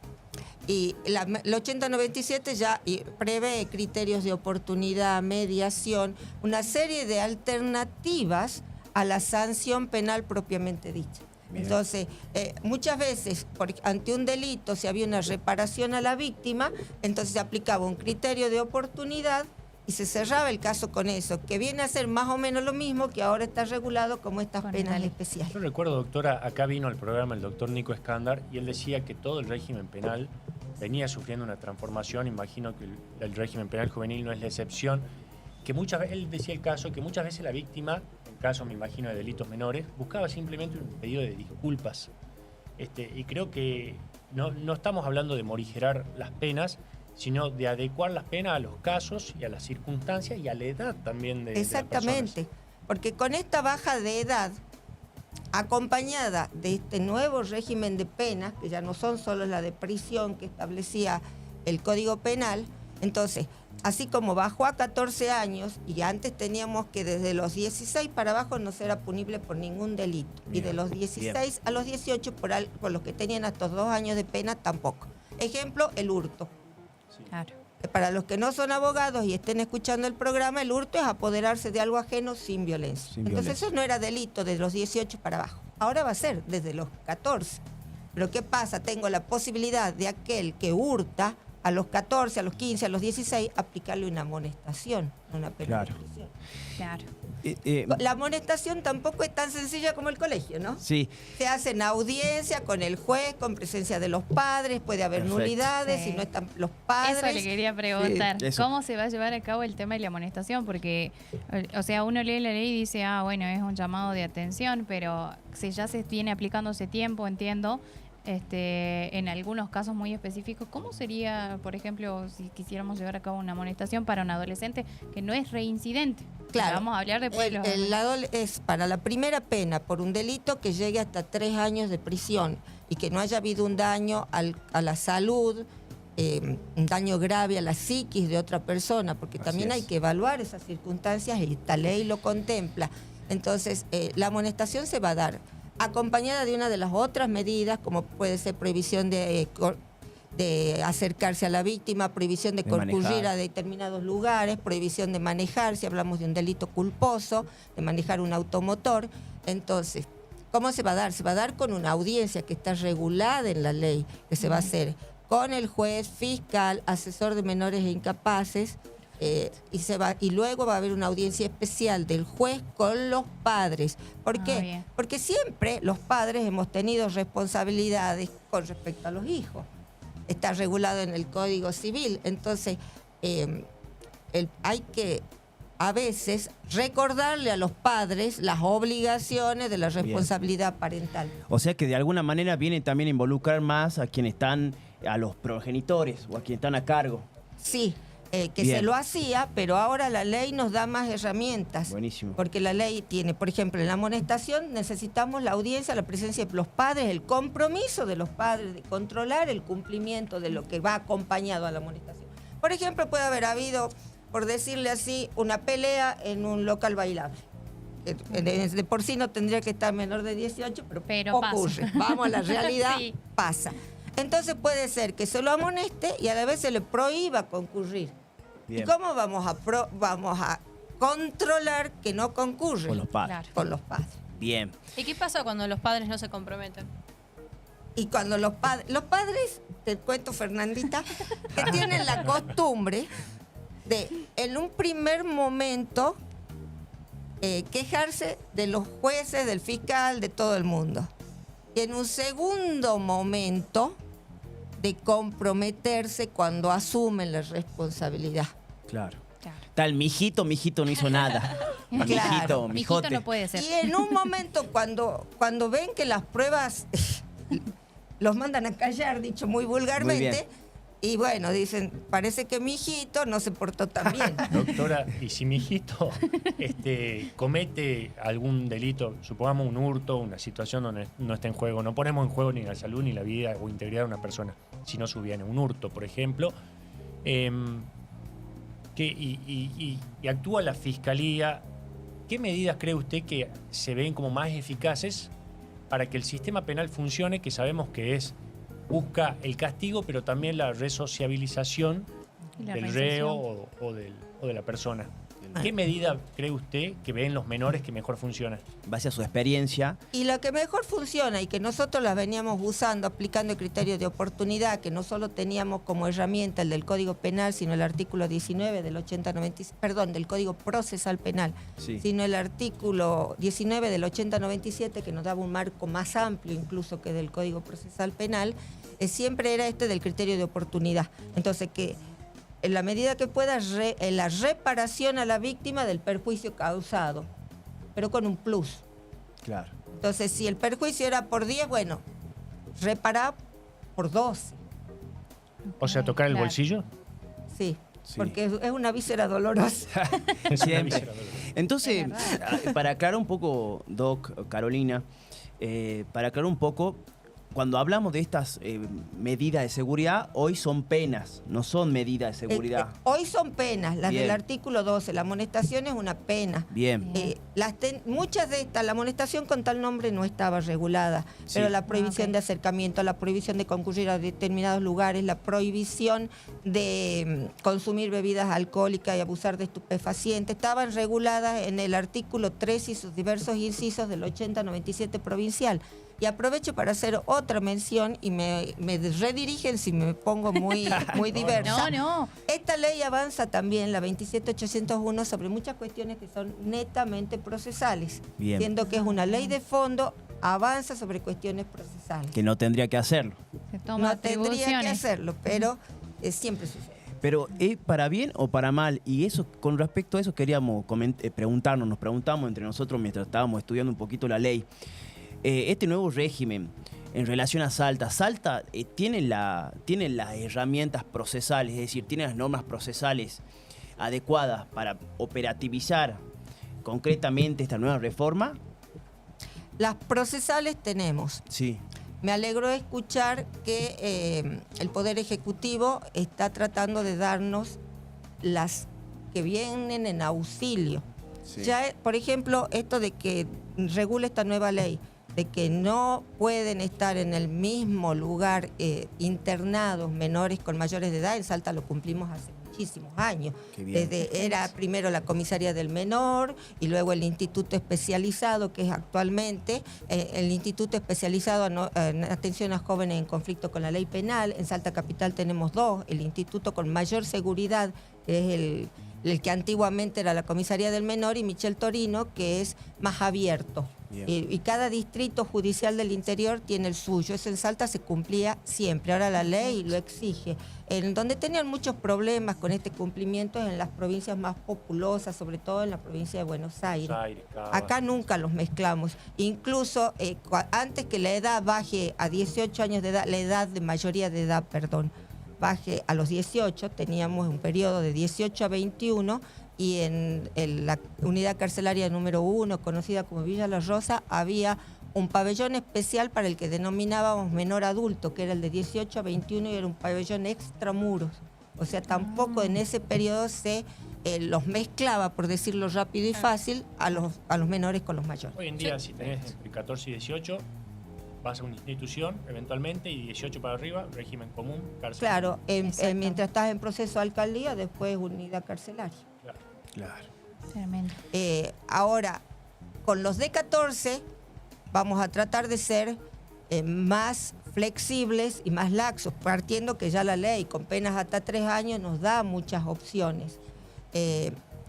Y la 8097 ya prevé criterios de oportunidad, mediación, una serie de alternativas a la sanción penal propiamente dicha. Bien. Entonces, muchas veces ante un delito si había una reparación a la víctima, entonces se aplicaba un criterio de oportunidad y se cerraba el caso con eso, que viene a ser más o menos lo mismo que ahora está regulado como estas penas especiales. Yo recuerdo, doctora, acá vino al programa el doctor Nico Escándar y él decía que todo el régimen penal venía sufriendo una transformación. Imagino que el régimen penal juvenil no es la excepción. Que muchas veces, él decía el caso, que muchas veces la víctima, en caso me imagino de delitos menores, buscaba simplemente un pedido de disculpas. Y creo que no estamos hablando de morigerar las penas, sino de adecuar las penas a los casos y a las circunstancias y a la edad también de Exactamente, las personas. Porque con esta baja de edad, acompañada de este nuevo régimen de penas, que ya no son solo la de prisión que establecía el Código Penal, entonces, así como bajó a 14 años, y antes teníamos que desde los 16 para abajo no será punible por ningún delito, y de los 16 a los 18 por los que tenían hasta 2 años de pena tampoco. Ejemplo, el hurto. Claro. Para los que no son abogados y estén escuchando el programa, el hurto es apoderarse de algo ajeno sin violencia. Entonces eso no era delito de los 18 para abajo. Ahora va a ser desde los 14. Pero ¿qué pasa? Tengo la posibilidad de aquel que hurta a los 14, a los 15, a los 16, aplicarle una amonestación, una pena de prisión. Claro. La amonestación tampoco es tan sencilla como el colegio, ¿no? Sí. Se hace en audiencia con el juez, con presencia de los padres, puede haber nulidades si no están los padres. Eso le quería preguntar. Eso. ¿Cómo se va a llevar a cabo el tema de la amonestación? Porque, o sea, uno lee la ley y dice, bueno, es un llamado de atención, pero si ya se viene aplicando hace tiempo, entiendo, en algunos casos muy específicos, ¿cómo sería, por ejemplo, si quisiéramos llevar a cabo una amonestación para un adolescente que no es reincidente? Claro. Vamos a hablar después. Es para la primera pena por un delito que llegue hasta 3 años de prisión y que no haya habido un daño a la salud, un daño grave a la psiquis de otra persona, porque también hay que evaluar esas circunstancias y esta ley lo contempla. Entonces, la amonestación se va a dar acompañada de una de las otras medidas, como puede ser prohibición de acercarse a la víctima, prohibición de concurrir manejar a determinados lugares, prohibición de manejar, si hablamos de un delito culposo, de manejar un automotor. Entonces, ¿cómo se va a dar? Se va a dar con una audiencia que está regulada en la ley, que se va a hacer con el juez, fiscal, asesor de menores e incapaces, y luego va a haber una audiencia especial del juez con los padres. ¿Por qué? Porque siempre los padres hemos tenido responsabilidades con respecto a los hijos. Está regulado en el Código Civil. Entonces, hay que a veces recordarle a los padres las obligaciones de la responsabilidad parental. O sea que de alguna manera viene también a involucrar más a quienes están, a los progenitores o a quienes están a cargo. Sí. que Bien. se lo hacía, pero ahora la ley nos da más herramientas. Buenísimo. Porque la ley tiene, por ejemplo, en la amonestación necesitamos la audiencia, la presencia de los padres, el compromiso de los padres de controlar el cumplimiento de lo que va acompañado a la amonestación. Por ejemplo, puede haber habido, por decirle así, una pelea en un local bailable. De por sí no tendría que estar menor de 18, pero ocurre. pasa. Vamos a la realidad, Sí. pasa. Entonces puede ser que se lo amoneste y a la vez se le prohíba concurrir. Bien. ¿Y cómo vamos a controlar que no concurre? Con los padres. Claro. Con los padres. Bien. ¿Y qué pasa cuando los padres no se comprometen? Y cuando los padres, te cuento, Fernandita, que tienen la costumbre de, en un primer momento, quejarse de los jueces, del fiscal, de todo el mundo. Y en un segundo momento, de comprometerse cuando asumen la responsabilidad. Claro. Claro. Tal, mijito no hizo nada. Claro. Mijito, Mijito mijote. no puede ser. Y en un momento, cuando ven que las pruebas los mandan a callar, dicho muy vulgarmente, y bueno, dicen, parece que mi hijito no se portó tan bien. Doctora, y si mi hijito comete algún delito, supongamos un hurto, una situación donde no está en juego, no ponemos en juego ni la salud ni la vida o integridad de una persona, sino su bien, un hurto, por ejemplo, y actúa la fiscalía, ¿qué medidas cree usted que se ven como más eficaces para que el sistema penal funcione, que sabemos que busca el castigo, pero también la resociabilización Y la del reinserción. reo o de la persona? ¿Qué medida cree usted que ven los menores que mejor funciona? En base a su experiencia. Y lo que mejor funciona y que nosotros las veníamos usando, aplicando el criterio de oportunidad, que no solo teníamos como herramienta el del Código Penal, sino el artículo 19 del 8096, perdón, del Código Procesal Penal, Sí. sino el artículo 19 del 8097, que nos daba un marco más amplio incluso que del Código Procesal Penal, siempre era este del criterio de oportunidad. Entonces, que en la medida que pueda, la reparación a la víctima del perjuicio causado, pero con un plus. Claro. Entonces, si el perjuicio era por 10, bueno, reparar por 12, O sea, tocar el Claro. bolsillo. sí, Sí. porque es una víscera dolorosa. Es una Siempre. víscera dolorosa. Entonces, Es para aclarar un poco, Doc, Carolina, para aclarar un poco, cuando hablamos de estas medidas de seguridad, hoy son penas, no son medidas de seguridad. Hoy son penas, las Bien. del artículo 12, la amonestación es una pena. Bien. Muchas de estas, la amonestación con tal nombre no estaba regulada, Sí. pero la prohibición ok. de acercamiento, la prohibición de concurrir a determinados lugares, la prohibición de consumir bebidas alcohólicas y abusar de estupefacientes, estaban reguladas en el artículo 3 y sus diversos incisos del 8097 provincial. Y aprovecho para hacer otra mención y me redirigen si me pongo muy diversa. No. Esta ley avanza también, la 27801, sobre muchas cuestiones que son netamente procesales. Bien. Siendo que es una ley de fondo, avanza sobre cuestiones procesales. Que no tendría que hacerlo. Se toma No tendría que atribuciones. hacerlo, pero siempre sucede. Pero ¿es para bien o para mal? Y eso, con respecto a eso queríamos nos preguntamos entre nosotros mientras estábamos estudiando un poquito la ley. Este nuevo régimen en relación a Salta tiene las herramientas procesales, es decir, tiene las normas procesales adecuadas para operativizar concretamente esta nueva reforma. Las procesales tenemos. Sí. Me alegro de escuchar que el Poder Ejecutivo está tratando de darnos las que vienen en auxilio. Sí. Ya, por ejemplo, esto de que regula esta nueva ley, de que no pueden estar en el mismo lugar internados menores con mayores de edad, en Salta lo cumplimos hace muchísimos años. Qué bien. Era primero la comisaría del menor y luego el instituto especializado, que es actualmente el instituto especializado en atención a jóvenes en conflicto con la ley penal. En Salta Capital tenemos dos, el instituto con mayor seguridad, que es el que antiguamente era la comisaría del menor, y Michel Torino, que es más abierto. Y cada distrito judicial del interior tiene el suyo. Eso en Salta se cumplía siempre, ahora la ley lo exige. En donde tenían muchos problemas con este cumplimiento es en las provincias más populosas, sobre todo en la provincia de Buenos Aires. Acá nunca los mezclamos. Incluso antes que la edad baje a 18 años de edad, la edad de mayoría de edad, perdón, baje a los 18, teníamos un periodo de 18 a 21 y en la unidad carcelaria número 1, conocida como Villa La Rosa, había un pabellón especial para el que denominábamos menor adulto, que era el de 18 a 21 y era un pabellón extramuros. O sea, tampoco en ese periodo se los mezclaba, por decirlo rápido y fácil, a los menores con los mayores. Hoy en día, si tenés entre 14 y 18, vas a una institución eventualmente y 18 para arriba, régimen común, cárcel. Claro, mientras estás en proceso de alcaldía, después unidad carcelaria. Claro. Tremendo. Ahora, con los de 14 vamos a tratar de ser más flexibles y más laxos, partiendo que ya la ley con penas hasta 3 años nos da muchas opciones.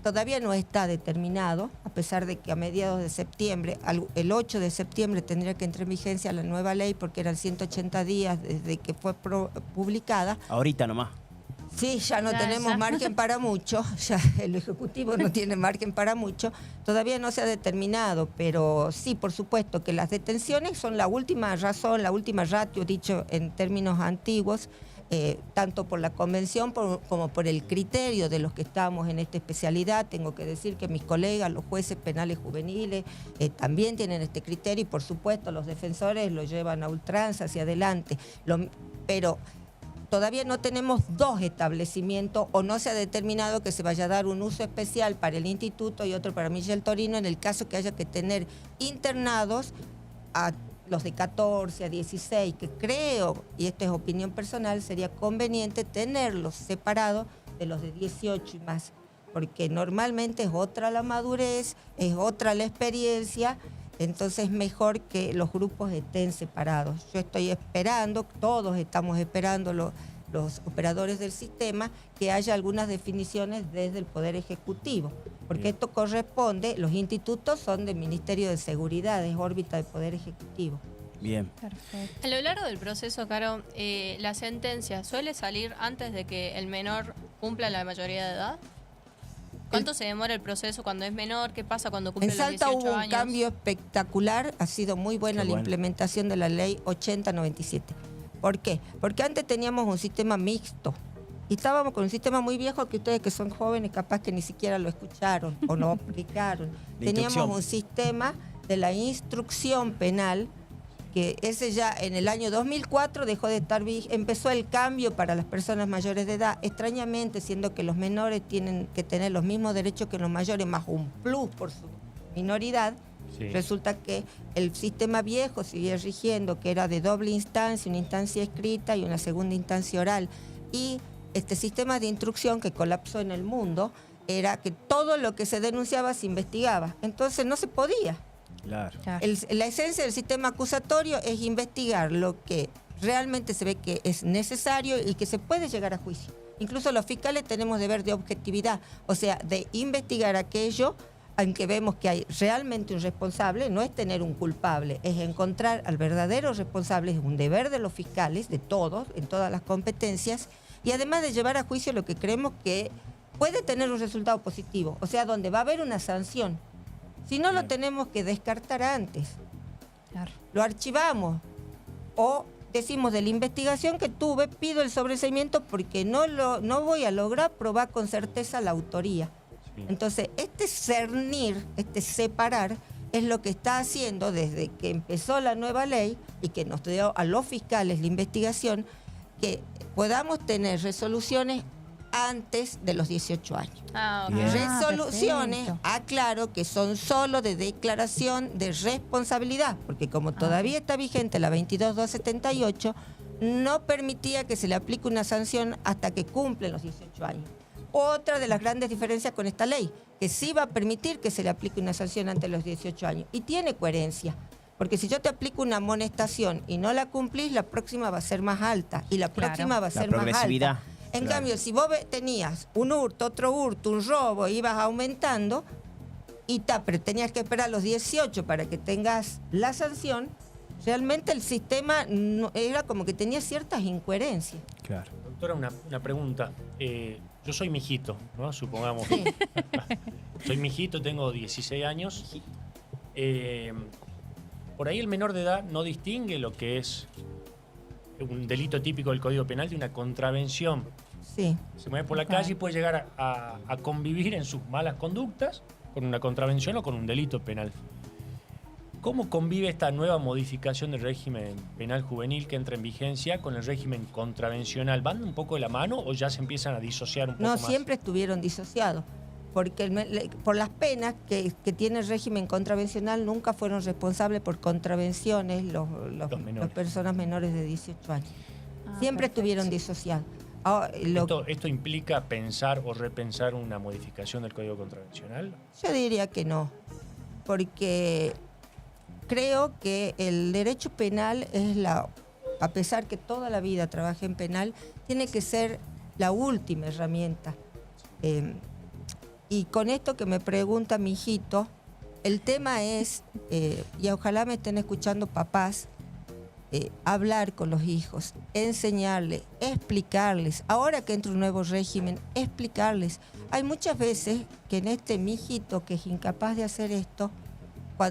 Todavía no está determinado, a pesar de que a mediados de septiembre, el 8 de septiembre tendría que entrar en vigencia la nueva ley porque eran 180 días desde que fue publicada. Ahorita nomás. Sí, ya no tenemos margen para mucho, ya el Ejecutivo no tiene margen para mucho, todavía no se ha determinado, pero sí, por supuesto que las detenciones son la última razón, la última ratio, dicho en términos antiguos, tanto por la convención como por el criterio de los que estamos en esta especialidad. Tengo que decir que mis colegas, los jueces penales juveniles, también tienen este criterio y por supuesto los defensores lo llevan a ultranza hacia adelante, pero todavía no tenemos 2 establecimientos o no se ha determinado que se vaya a dar un uso especial para el instituto y otro para Michel Torino en el caso que haya que tener internados a los de 14 a 16, que creo, y esto es opinión personal, sería conveniente tenerlos separados de los de 18 y más, porque normalmente es otra la madurez, es otra la experiencia. Entonces es mejor que los grupos estén separados. Yo estoy esperando, todos estamos esperando, los operadores del sistema, que haya algunas definiciones desde el Poder Ejecutivo, porque esto corresponde, los institutos son del Ministerio de Seguridad, es órbita del Poder Ejecutivo. Bien. Perfecto. A lo largo del proceso, Caro, ¿la sentencia suele salir antes de que el menor cumpla la mayoría de edad? ¿Cuánto se demora el proceso cuando es menor? ¿Qué pasa cuando cumple En los Salta 18 hubo años? un cambio espectacular, ha sido muy buena Qué la bueno. implementación de la ley 8097. ¿Por qué? Porque antes teníamos un sistema mixto y estábamos con un sistema muy viejo que ustedes que son jóvenes capaz que ni siquiera lo escucharon o no aplicaron. Teníamos instrucción. un sistema de la instrucción penal que ese ya en el año 2004 dejó de estar empezó el cambio para las personas mayores de edad, extrañamente siendo que los menores tienen que tener los mismos derechos que los mayores, más un plus por su minoridad. Sí. Resulta que el sistema viejo sigue rigiendo, que era de doble instancia, una instancia escrita y una segunda instancia oral. Y este sistema de instrucción que colapsó en el mundo era que todo lo que se denunciaba se investigaba. Entonces no se podía. Claro. Claro. La esencia del sistema acusatorio es investigar lo que realmente se ve que es necesario y que se puede llegar a juicio. Incluso los fiscales tenemos deber de objetividad, o sea, de investigar aquello, aunque vemos que hay realmente un responsable, no es tener un culpable, es encontrar al verdadero responsable, es un deber de los fiscales, de todos, en todas las competencias, y además de llevar a juicio lo que creemos que puede tener un resultado positivo, o sea, donde va a haber una sanción. Si no, lo tenemos que descartar antes. Claro. Lo archivamos o decimos de la investigación que tuve, pido el sobreseimiento porque no voy a lograr probar con certeza la autoría. Sí. Entonces, este cernir, este separar, es lo que está haciendo desde que empezó la nueva ley y que nos dio a los fiscales la investigación, que podamos tener resoluciones antes de los 18 años. Ah, ok. Bien. Resoluciones, perfecto. aclaro, que son solo de declaración de responsabilidad, porque como todavía está vigente la 22278, no permitía que se le aplique una sanción hasta que cumplen los 18 años. Otra de las grandes diferencias con esta ley, que sí va a permitir que se le aplique una sanción antes de los 18 años, y tiene coherencia. Porque si yo te aplico una amonestación y no la cumplís, la próxima va a ser más alta, y la Claro. próxima va a La ser más progresividad. alta. En Claro. cambio, si vos tenías un hurto, otro hurto, un robo, ibas aumentando, pero tenías que esperar los 18 para que tengas la sanción, realmente el sistema era como que tenía ciertas incoherencias. Claro. Doctora, una pregunta. Yo soy mijito, ¿no? Supongamos. Sí. Soy mijito, tengo 16 años. Por ahí el menor de edad no distingue lo que es un delito típico del Código Penal de una contravención. Sí. Se mueve por la calle y puede llegar a convivir en sus malas conductas con una contravención o con un delito penal. ¿Cómo convive esta nueva modificación del régimen penal juvenil que entra en vigencia con el régimen contravencional? ¿Van un poco de la mano o ya se empiezan a disociar un poco No, más? siempre estuvieron disociados, porque por las penas que tiene el régimen contravencional nunca fueron responsables por contravenciones las menores. personas menores de 18 años. Siempre Perfecto. estuvieron disociados. ¿Esto implica pensar o repensar una modificación del Código Contravencional? Yo diría que no, porque creo que el derecho penal a pesar que toda la vida trabajé en penal, tiene que ser la última herramienta. Y con esto que me pregunta mi hijito, el tema es, y ojalá me estén escuchando papás, hablar con los hijos, enseñarles, explicarles. Ahora que entra un nuevo régimen, explicarles. Hay muchas veces que en este mi hijito que es incapaz de hacer esto,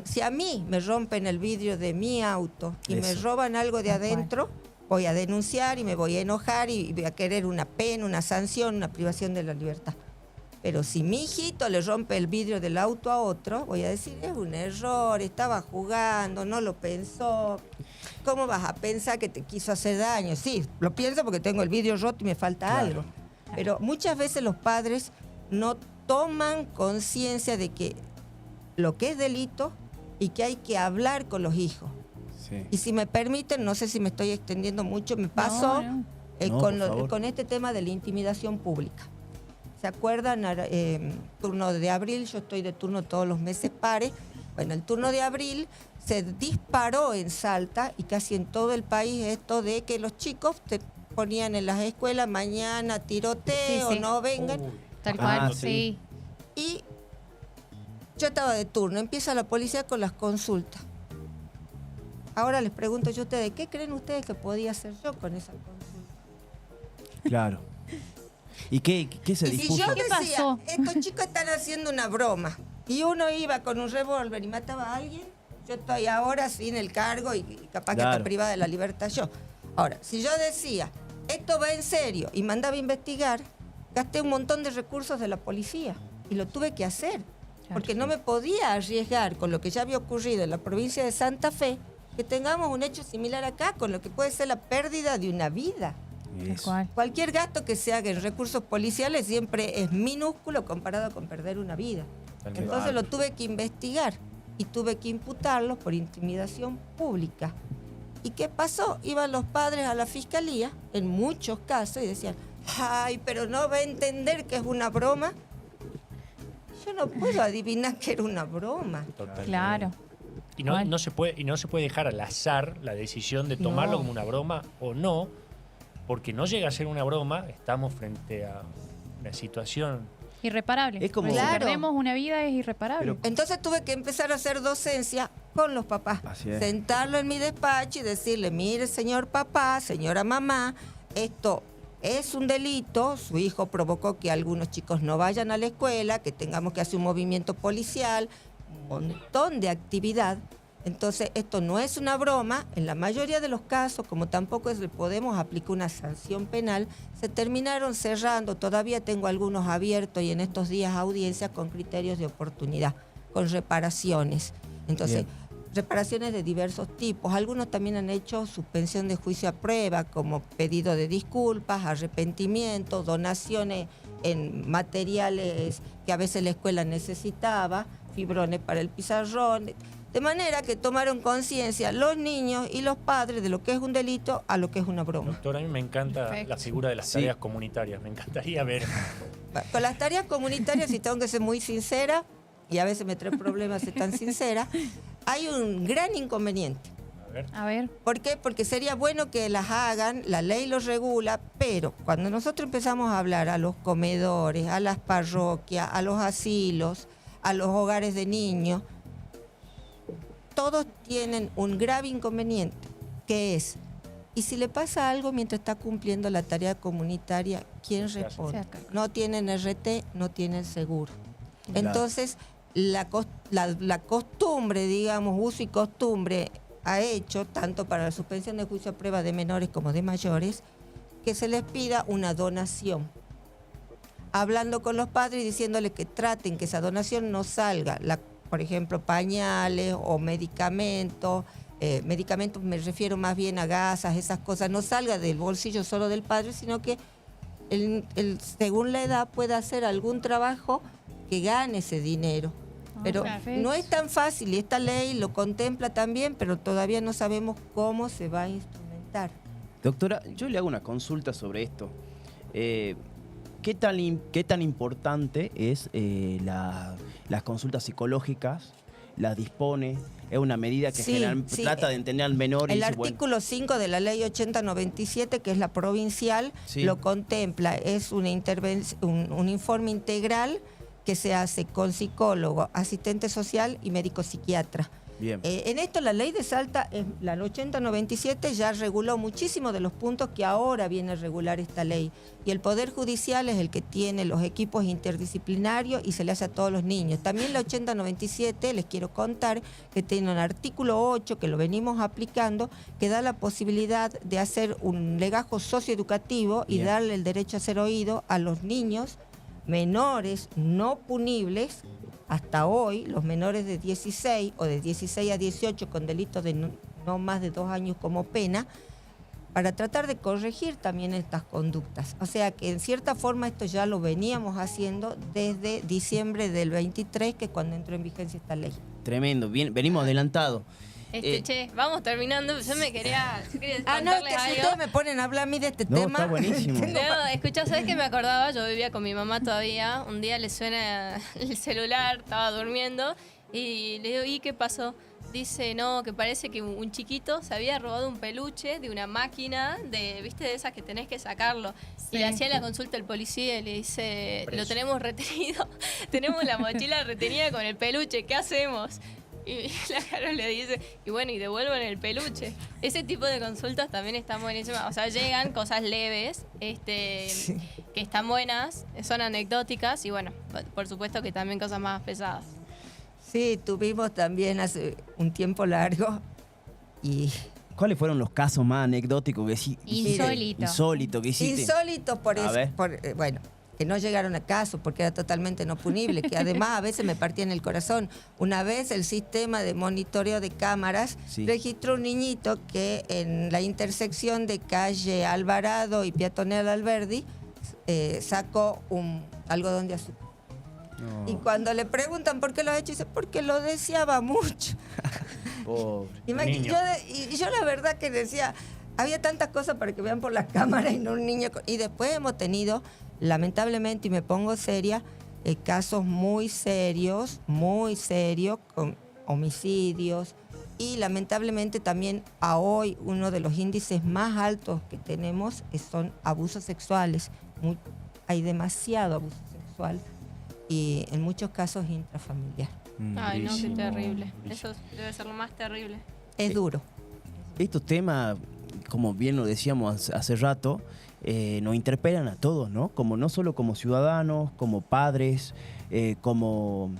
si a mí me rompen el vidrio de mi auto y me roban algo de adentro, voy a denunciar y me voy a enojar y voy a querer una pena, una sanción, una privación de la libertad. Pero si mi hijito le rompe el vidrio del auto a otro, voy a decir, es un error, estaba jugando, no lo pensó. ¿Cómo vas a pensar que te quiso hacer daño? Sí, lo pienso porque tengo el vidrio roto y me falta algo. Pero muchas veces los padres no toman conciencia de que lo que es delito y que hay que hablar con los hijos. Sí. Y si me permiten, no sé si me estoy extendiendo mucho, me paso con este tema de la intimidación pública. ¿Se acuerdan? Turno de abril, yo estoy de turno todos los meses pares. Bueno, el turno de abril se disparó en Salta y casi en todo el país esto de que los chicos se ponían en las escuelas mañana tiroteo, no vengan. Tal cual, Ah, sí. Y yo estaba de turno, empieza la policía con las consultas. Ahora les pregunto yo a ustedes, ¿qué creen ustedes que podía hacer yo con esa consulta? Claro. ¿Y qué se Y si dispuso? yo ¿Qué decía, pasó? estos chicos están haciendo una broma, y uno iba con un revólver y mataba a alguien, yo estoy ahora sin el cargo y capaz que está privada de la libertad yo. Ahora, si yo decía, esto va en serio, y mandaba a investigar, gasté un montón de recursos de la policía, y lo tuve que hacer, porque no me podía arriesgar con lo que ya había ocurrido en la provincia de Santa Fe, que tengamos un hecho similar acá, con lo que puede ser la pérdida de una vida. Tal cual. Cualquier gasto que se haga en recursos policiales siempre es minúsculo comparado con perder una vida. Totalmente. Entonces lo tuve que investigar y tuve que imputarlo por intimidación pública. ¿Y qué pasó? Iban los padres a la fiscalía, en muchos casos, y decían, ay, pero no va a entender que es una broma. Yo no puedo adivinar que era una broma. Totalmente. Claro. Y no se puede dejar al azar la decisión de tomarlo No. como una broma o no, porque no llega a ser una broma, estamos frente a una situación. Irreparable. Es como- Porque si Claro. perdemos una vida es irreparable. Pero- Entonces tuve que empezar a hacer docencia con los papás. Así es. Sentarlo en mi despacho y decirle, mire, señor papá, señora mamá, esto es un delito, su hijo provocó que algunos chicos no vayan a la escuela, que tengamos que hacer un movimiento policial, un montón de actividad. Entonces, esto no es una broma. En la mayoría de los casos, como tampoco le podemos aplicar una sanción penal, se terminaron cerrando. Todavía tengo algunos abiertos y en estos días audiencias con criterios de oportunidad, con reparaciones. Entonces, reparaciones de diversos tipos. Algunos también han hecho suspensión de juicio a prueba, como pedido de disculpas, arrepentimiento, donaciones en materiales que a veces la escuela necesitaba, fibrones para el pizarrón. De manera que tomaron conciencia los niños y los padres de lo que es un delito a lo que es una broma. Doctora, a mí me encanta Perfecto. la figura de las Sí. tareas comunitarias. Me encantaría ver. Con las tareas comunitarias, si tengo que ser muy sincera, y a veces me trae problemas ser tan sincera, hay un gran inconveniente. A ver. A ver. ¿Por qué? Porque sería bueno que las hagan, la ley los regula, pero cuando nosotros empezamos a hablar a los comedores, a las parroquias, a los asilos, a los hogares de niños, todos tienen un grave inconveniente, que es, y si le pasa algo mientras está cumpliendo la tarea comunitaria, ¿quién responde? Se acá. No tienen RT, no tienen seguro. Claro. Entonces, la costumbre, digamos, uso y costumbre ha hecho, tanto para la suspensión de juicio a prueba de menores como de mayores, que se les pida una donación. Hablando con los padres y diciéndoles que traten que esa donación no salga, por ejemplo, pañales o medicamentos. Medicamentos me refiero más bien a gasas, esas cosas, no salga del bolsillo solo del padre, sino que según la edad pueda hacer algún trabajo que gane ese dinero. Pero Perfecto. no es tan fácil y esta ley lo contempla también, pero todavía no sabemos cómo se va a instrumentar. Doctora, yo le hago una consulta sobre esto. ¿Qué tan importante es las consultas psicológicas? ¿Las dispone? ¿Es una medida que Sí, sí. trata de entender al menor? El dice, bueno, artículo 5 de la ley 8097, que es la provincial, Sí. lo contempla. Es un informe integral que se hace con psicólogo, asistente social y médico psiquiatra. bien. En esto la ley de Salta, la 8097, ya reguló muchísimos de los puntos que ahora viene a regular esta ley. Y el Poder Judicial es el que tiene los equipos interdisciplinarios y se le hace a todos los niños. También la 8097, les quiero contar, que tiene un artículo 8, que lo venimos aplicando, que da la posibilidad de hacer un legajo socioeducativo y Bien. darle el derecho a ser oído a los niños menores no punibles. Hasta hoy, los menores de 16 o de 16 a 18 con delitos de no más de 2 años como pena, para tratar de corregir también estas conductas. O sea que en cierta forma esto ya lo veníamos haciendo desde diciembre del 23, que es cuando entró en vigencia esta ley. Tremendo, bien, venimos adelantados. Che, vamos terminando. Yo quería No, es contarles que si algo. ustedes me ponen a hablar a mí de este No, tema... está buenísimo. No, escuchá, ¿sabes qué me acordaba? Yo vivía con mi mamá todavía. Un día le suena el celular, estaba durmiendo, y le digo, ¿y qué pasó? Dice, no, que parece que un chiquito se había robado un peluche de una máquina, ¿viste? De esas que tenés que sacarlo. Y Sí. le hacía la consulta al policía y le dice, Preso. lo tenemos retenido, tenemos la mochila retenida con el peluche, ¿qué hacemos? Y la Carol le dice, y bueno, y devuelvan el peluche. Ese tipo de consultas también están buenísimas. O sea, llegan cosas leves, que están buenas, son anecdóticas, y bueno, por supuesto que también cosas más pesadas. Sí, tuvimos también hace un tiempo largo y... ¿Cuáles fueron los casos más anecdóticos que Insólito. Insólito que hiciste? Insólitos por A eso, ver. bueno, que no llegaron a caso porque era totalmente no punible, que además a veces me partían el corazón. Una vez el sistema de monitoreo de cámaras Sí. registró un niñito que en la intersección de calle Alvarado y Peatonal Alberdi sacó un algodón de azúcar. No, Y cuando le preguntan por qué lo ha hecho, dice, porque lo deseaba mucho. pobre. Niño. Y yo la verdad que decía, había tantas cosas para que vean por las cámaras y no un niño. Y después hemos tenido, lamentablemente, y me pongo seria, casos muy serios, con homicidios. Y lamentablemente también a hoy uno de los índices más altos que tenemos son abusos sexuales. Hay demasiado abuso sexual y en muchos casos intrafamiliar. Ay, no, qué Durísimo, terrible. durísimo. Eso debe ser lo más terrible. Es duro. Estos temas, como bien lo decíamos hace rato, nos interpelan a todos, ¿no? Como no solo como ciudadanos, como padres, como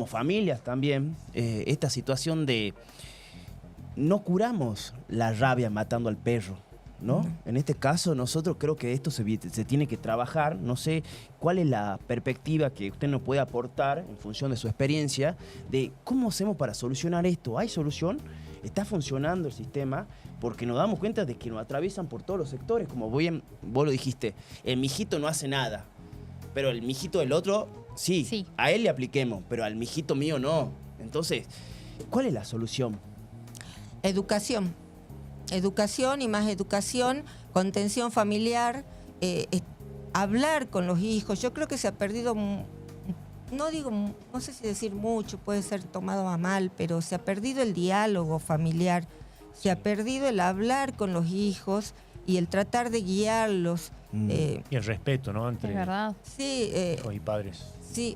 familias también. Esta situación de no curamos la rabia matando al perro, ¿no? En este caso, nosotros creo que esto se tiene que trabajar. No sé cuál es la perspectiva que usted nos puede aportar en función de su experiencia de cómo hacemos para solucionar esto. ¿Hay solución? ¿Está funcionando el sistema? Porque nos damos cuenta de que nos atraviesan por todos los sectores, como vos lo dijiste. El mijito no hace nada, pero el mijito del otro, sí. Sí. A él le apliquemos, pero al mijito mío no. Entonces, ¿cuál es la solución? Educación y más educación, contención familiar, hablar con los hijos. Yo creo que se ha perdido, no sé si decir mucho, puede ser tomado a mal, pero se ha perdido el diálogo familiar, se ha perdido el hablar con los hijos y el tratar de guiarlos. Y el respeto, ¿no? Entre Es verdad. Sí, hijos y padres. sí,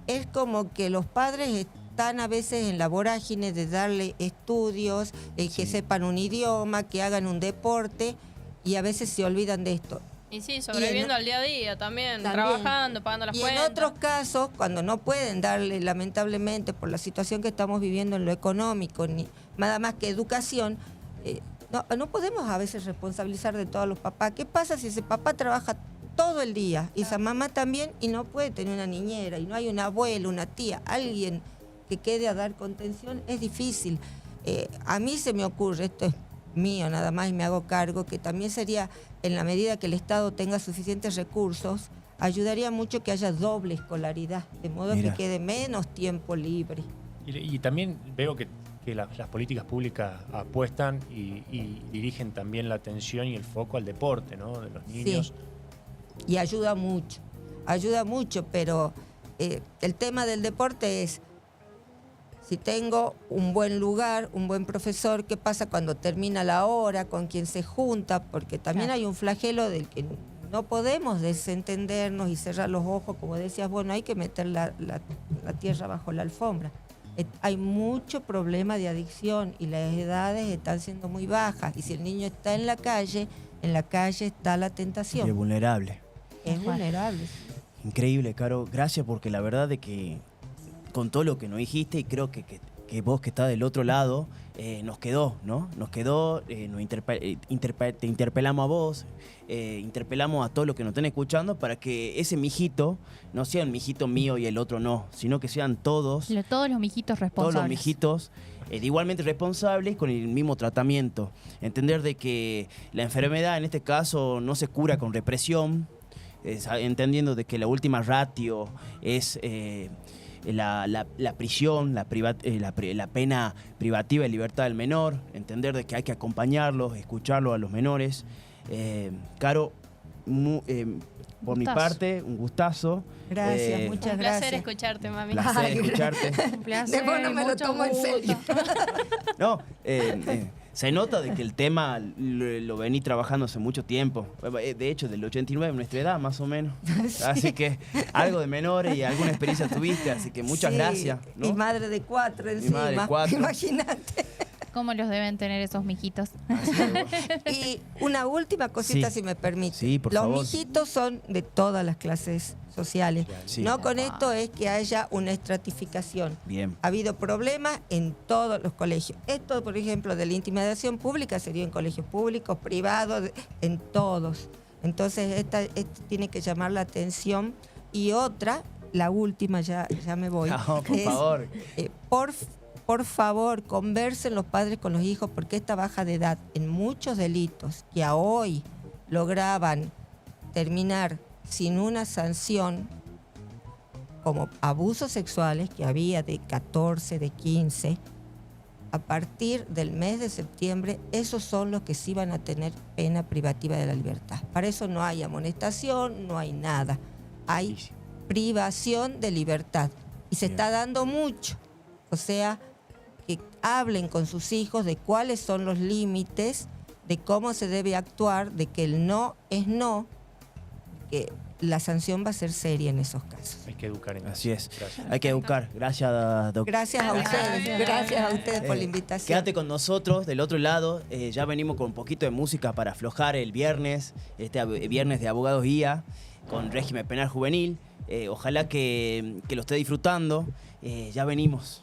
es como que los padres están a veces en la vorágine de darle estudios, que sepan un idioma, que hagan un deporte, y a veces se olvidan de esto. Y sí, sobreviviendo al día a día también, También. trabajando, pagando las Y cuentas. en otros casos, cuando no pueden darle, lamentablemente, por la situación que estamos viviendo en lo económico, ni nada más que educación, no podemos a veces responsabilizar de todos los papás. ¿Qué pasa si ese papá trabaja todo el día y esa mamá también y no puede tener una niñera y no hay un abuelo, una tía, alguien que quede a dar contención? Es difícil. A mí se me ocurre, esto es mío nada más y me hago cargo, que también sería, en la medida que el Estado tenga suficientes recursos, ayudaría mucho que haya doble escolaridad, de modo Mira. que quede menos tiempo libre. Y también veo que las políticas públicas apuestan y dirigen también la atención y el foco al deporte, ¿no? De los niños. Sí. Y ayuda mucho, pero el tema del deporte es, si tengo un buen lugar, un buen profesor, ¿qué pasa cuando termina la hora, con quién se junta? Porque también Claro. hay un flagelo del que no podemos desentendernos y cerrar los ojos, como decías, bueno, hay que meter la tierra bajo la alfombra. Hay mucho problema de adicción y las edades están siendo muy bajas. Y si el niño está en la calle está la Y es tentación. vulnerable. Es Tal cual. vulnerable. Increíble, Caro. Gracias porque la verdad de que con todo lo que nos dijiste y creo que vos que estás del otro lado, nos quedó, ¿no? Nos quedó, te interpelamos a vos, interpelamos a todos los que nos estén escuchando para que ese mijito no sea un mijito mío y el otro no, sino que sean todos Todos los mijitos todos responsables. los mijitos igualmente responsables con el mismo tratamiento. Entender de que la enfermedad en este caso no se cura con represión, entendiendo de que la última ratio es la prisión, la pena privativa de libertad del menor, entender de que hay que acompañarlos, escucharlos a los menores. Caro, por mi Gustazo. parte, un gustazo. Gracias, muchas Un placer gracias. escucharte, mami. Placer Ay, escucharte. Un placer, Después no me lo mucho tomo en gusto. serio. No, se nota de que el tema lo vení trabajando hace mucho tiempo. De hecho, del 89, nuestra edad, más o menos. Así que algo de menores y alguna experiencia tuviste, así que muchas Sí, gracias. ¿no? Y madre de 4 encima. madre de 4. Imagínate. ¿Cómo los deben tener esos mijitos? Así que, bueno. Y una última cosita, Sí. si me permite. Sí, por Los favor. mijitos son de todas las clases sociales. Sí. No con esto es que haya una estratificación. Bien. Ha habido problemas en todos los colegios. Esto, por ejemplo, de la intimidación pública sería en colegios públicos, privados, en todos. Entonces, esta tiene que llamar la atención. Y otra, la última, ya me voy. No, por es, favor. por favor, conversen los padres con los hijos, porque esta baja de edad en muchos delitos que a hoy lograban terminar sin una sanción, como abusos sexuales que había de 14, de 15, a partir del mes de septiembre, esos son los que sí van a tener pena privativa de la libertad. Para eso no hay amonestación, no hay nada. Hay privación de libertad. Y se Bien. está dando mucho. O sea, que hablen con sus hijos de cuáles son los límites, de cómo se debe actuar, de que el no es no, que la sanción va a ser seria en esos casos. Hay que educar en Así es. Gracias. Hay que educar. Gracias, doctor. Gracias a ustedes, gracias a ustedes por la invitación. Quédate con nosotros del otro lado. Ya venimos con un poquito de música para aflojar el viernes, este viernes de Abogados Guía, con régimen penal juvenil. Ojalá que lo esté disfrutando. Ya venimos.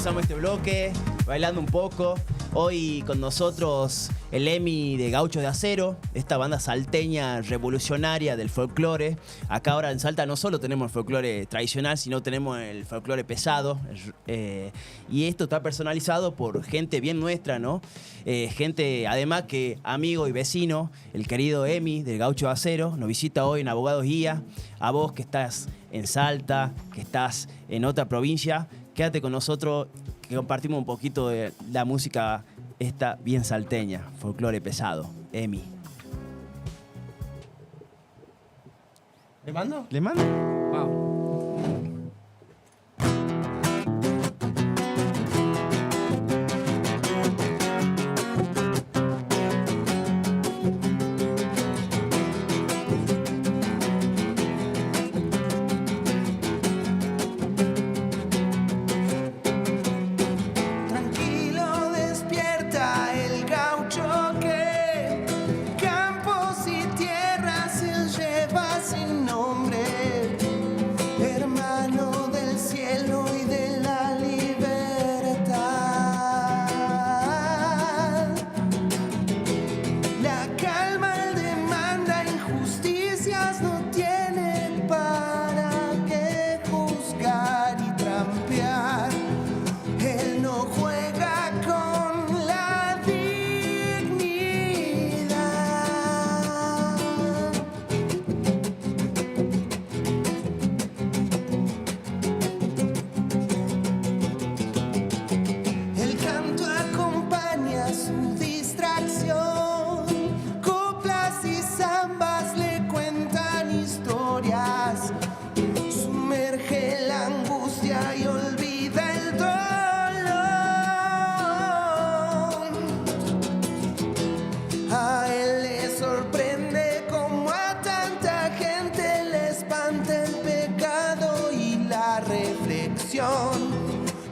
empezamos este bloque bailando un poco. Hoy con nosotros el Emi de Gauchos de Acero, esta banda salteña revolucionaria del folclore. Acá ahora en Salta no solo tenemos el folclore tradicional, sino tenemos el folclore pesado. Y esto está personalizado por gente bien nuestra, ¿no? Gente, además que amigo y vecino, el querido Emi del Gaucho de Acero, nos visita hoy en Abogados Guía. A vos que estás en Salta, que estás en otra provincia, quédate con nosotros que compartimos un poquito de la música esta bien salteña, folclore pesado. Emi. ¿Le mando? ¿Le mando? Wow.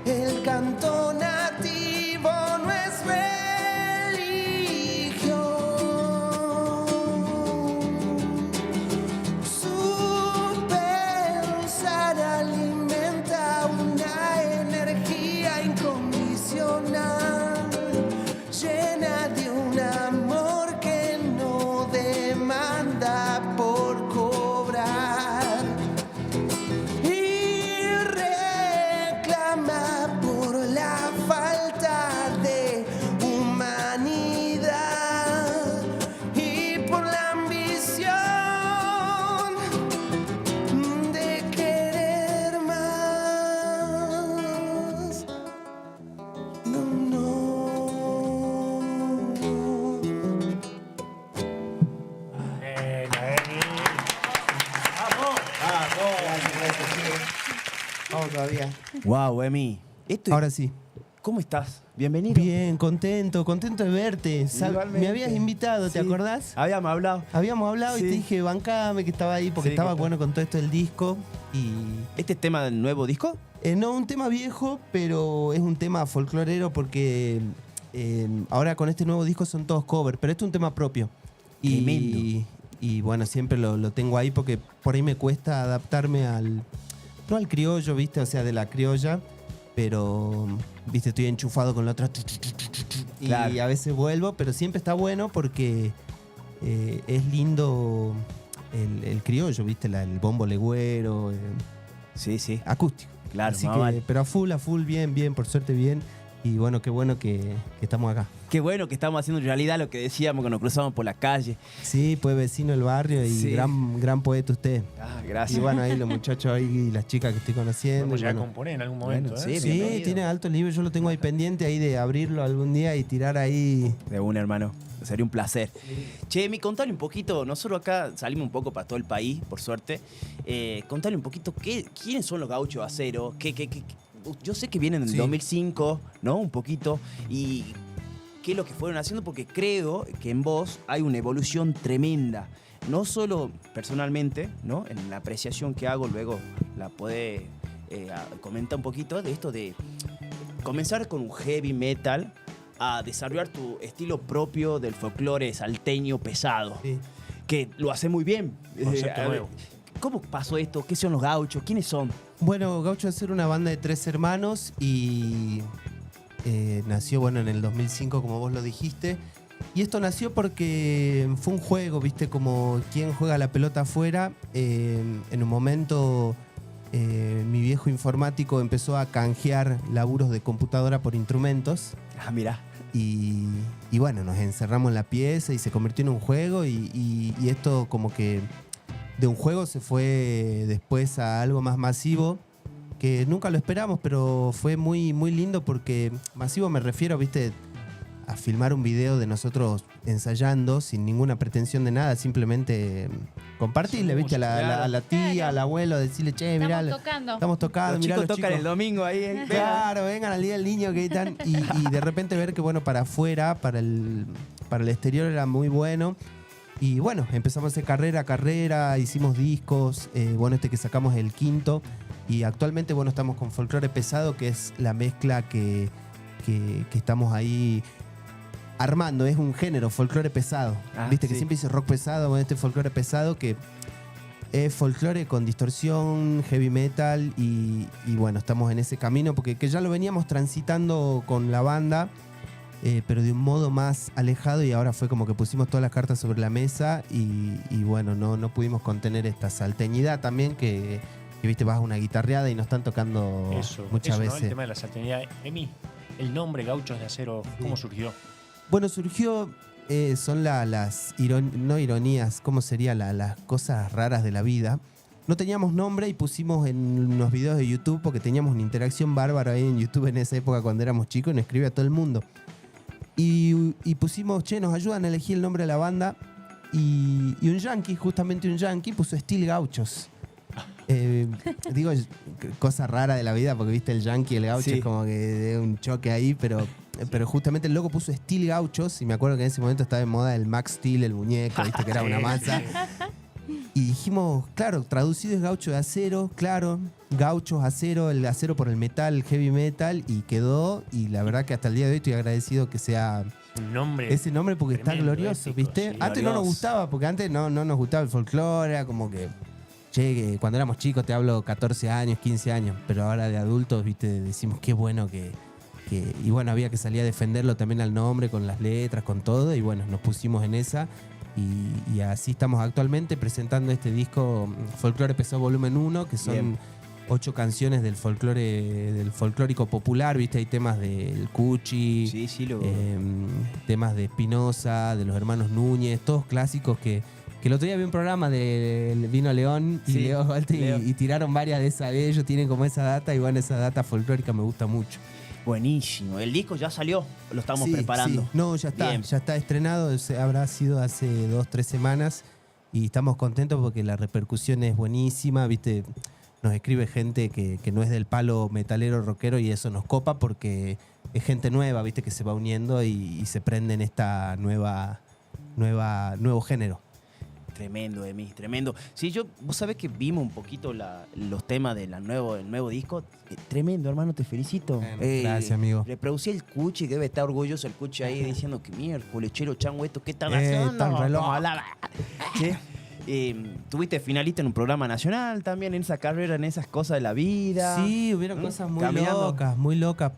El canto nativo no es religión. Su pensar alimenta una energía incondicional, llena de un amor que no demanda por cobrar. Wow, Emi. Ahora sí. ¿Cómo estás? Bienvenido. Bien, contento de verte. Igualmente. Me habías invitado, ¿te acordás? Habíamos hablado. Habíamos hablado Sí. y te dije, bancame, que estaba ahí, porque Sí, estaba que bueno con todo esto del disco. Y ¿Este tema del nuevo disco? no, un tema viejo, pero es un tema folclorero porque ahora con este nuevo disco son todos covers, pero este es un tema propio. Tremendo. Y bueno, siempre lo tengo ahí porque por ahí me cuesta adaptarme no al criollo, ¿viste? O sea, de la criolla, pero, ¿viste? Estoy enchufado con la otra. Y Claro. a veces vuelvo, pero siempre está bueno porque es lindo el criollo, ¿viste? El bombo legüero, Sí. acústico. Claro, Así más que, vale. pero a full, bien, por suerte bien. Y bueno, qué bueno que estamos acá. Qué bueno que estamos haciendo realidad lo que decíamos, que nos cruzamos por la calle. Sí, pues vecino del barrio y Sí. gran poeta usted. Ah, gracias. Y bueno, ahí los muchos ahí y las chicas que estoy conociendo. Podemos y llegar a bueno. componer en algún momento. Bueno, ¿eh? sí, Sí, bienvenido. tiene alto nivel, yo lo tengo ahí pendiente ahí de abrirlo algún día y tirar ahí. De una, hermano. Sería un placer. Che, Emi, contale un poquito. Nosotros acá salimos un poco para todo el país, por suerte. Contale un poquito quiénes son los Gauchos de Acero. Yo sé que vienen en el Sí. 2005, ¿no? Un poquito. Y qué es lo que fueron haciendo, porque creo que en vos hay una evolución tremenda. No solo personalmente, ¿no? En la apreciación que hago, luego la podés comentar un poquito de esto de comenzar con un heavy metal a desarrollar tu estilo propio del folclore salteño pesado, Sí. que lo hace muy bien. Concepto A ver, nuevo. ¿Cómo pasó esto? ¿Qué son los Gauchos? ¿Quiénes son? Bueno, Gaucho es una banda de 3 hermanos y nació, bueno, en el 2005, como vos lo dijiste. Y esto nació porque fue un juego, ¿viste? Como quien juega la pelota afuera. En un momento, mi viejo informático empezó a canjear laburos de computadora por instrumentos. Ah, mirá. Y bueno, nos encerramos en la pieza y se convirtió en un juego. Y esto como que de un juego se fue después a algo más masivo, que nunca lo esperamos, pero fue muy, muy lindo porque masivo me refiero, ¿viste? A filmar un video de nosotros ensayando sin ninguna pretensión de nada, simplemente compartirle, ¿viste? A la tía, al abuelo, decirle, che, mirá, estamos tocando, Los mirá, chicos los tocan chicos. el domingo ahí. Claro, vengan al día del niño que están. Y de repente ver que, bueno, para afuera, para el exterior era muy bueno. Y bueno, empezamos a hacer carrera, hicimos discos. Bueno, este que sacamos es el 5º. Y actualmente, bueno, estamos con Folclore Pesado, que es la mezcla que estamos ahí armando. Es un género, folclore pesado. Viste que siempre dice rock pesado, bueno, este folclore pesado que es folclore con distorsión, heavy metal y bueno, estamos en ese camino porque que ya lo veníamos transitando con la banda, pero de un modo más alejado y ahora fue como que pusimos todas las cartas sobre la mesa y bueno, no pudimos contener esta salteñidad también que viste, vas a una guitarreada y nos están tocando muchas veces. ¿No? El tema de la salteñidad. Emi, el nombre Gauchos de Acero, ¿cómo surgió? Bueno, surgió, son las no ironías, ¿cómo sería? Las cosas raras de la vida. No teníamos nombre y pusimos en unos videos de YouTube porque teníamos una interacción bárbara ahí en YouTube en esa época cuando éramos chicos y nos escribía todo el mundo. Y pusimos, che, nos ayudan a elegir el nombre de la banda y un yankee, justamente un yankee, puso Steel Gauchos. Digo, cosa rara de la vida porque viste el yankee y el gaucho es como que de un choque ahí, pero justamente el loco puso Steel Gauchos y me acuerdo que en ese momento estaba en moda el Max Steel, el muñeco, viste que era una masa. Y dijimos, claro, traducido es gaucho de acero, claro, gauchos acero, el acero por el metal, el heavy metal, y quedó, y la verdad que hasta el día de hoy estoy agradecido que sea ese nombre porque está glorioso, épico, ¿viste? Antes no nos gustaba, porque antes no nos gustaba el folclore, era como que, che, cuando éramos chicos, te hablo 14 años, 15 años, pero ahora de adultos, viste, decimos qué bueno que y bueno, había que salir a defenderlo también al nombre, con las letras, con todo, y bueno, nos pusimos en esa. Y así estamos actualmente presentando este disco Folclore Pesado Volumen 1, que son 8 canciones del folclórico popular, ¿viste? Hay temas del Cuchi, temas de Espinosa, de los hermanos Núñez, todos clásicos que el otro día vi un programa de Vino León y Leo Golte y tiraron varias de esas de ellos, tienen como esa data, y bueno, esa data folclórica me gusta mucho. Buenísimo. ¿El disco ya salió? Lo estamos preparando. Sí. No, ya está estrenado. Habrá sido hace 2-3 semanas y estamos contentos porque la repercusión es buenísima. Viste, nos escribe gente que no es del palo metalero rockero y eso nos copa porque es gente nueva, viste, que se va uniendo y se prende en esta nuevo género. Tremendo, Emi, tremendo. Sí, vos sabés que vimos un poquito los temas del nuevo disco. Tremendo, hermano, te felicito. Gracias, amigo. Reproducí el Cuchi, debe estar orgulloso el Cuchi ahí diciendo que miércoles, chero, chango, esto, ¿qué están haciendo? Tan reloj. ¿Sí? Tuviste finalista en un programa nacional también, en esa carrera, en esas cosas de la vida. Sí, hubieron cosas muy Caminando. locas, muy locas.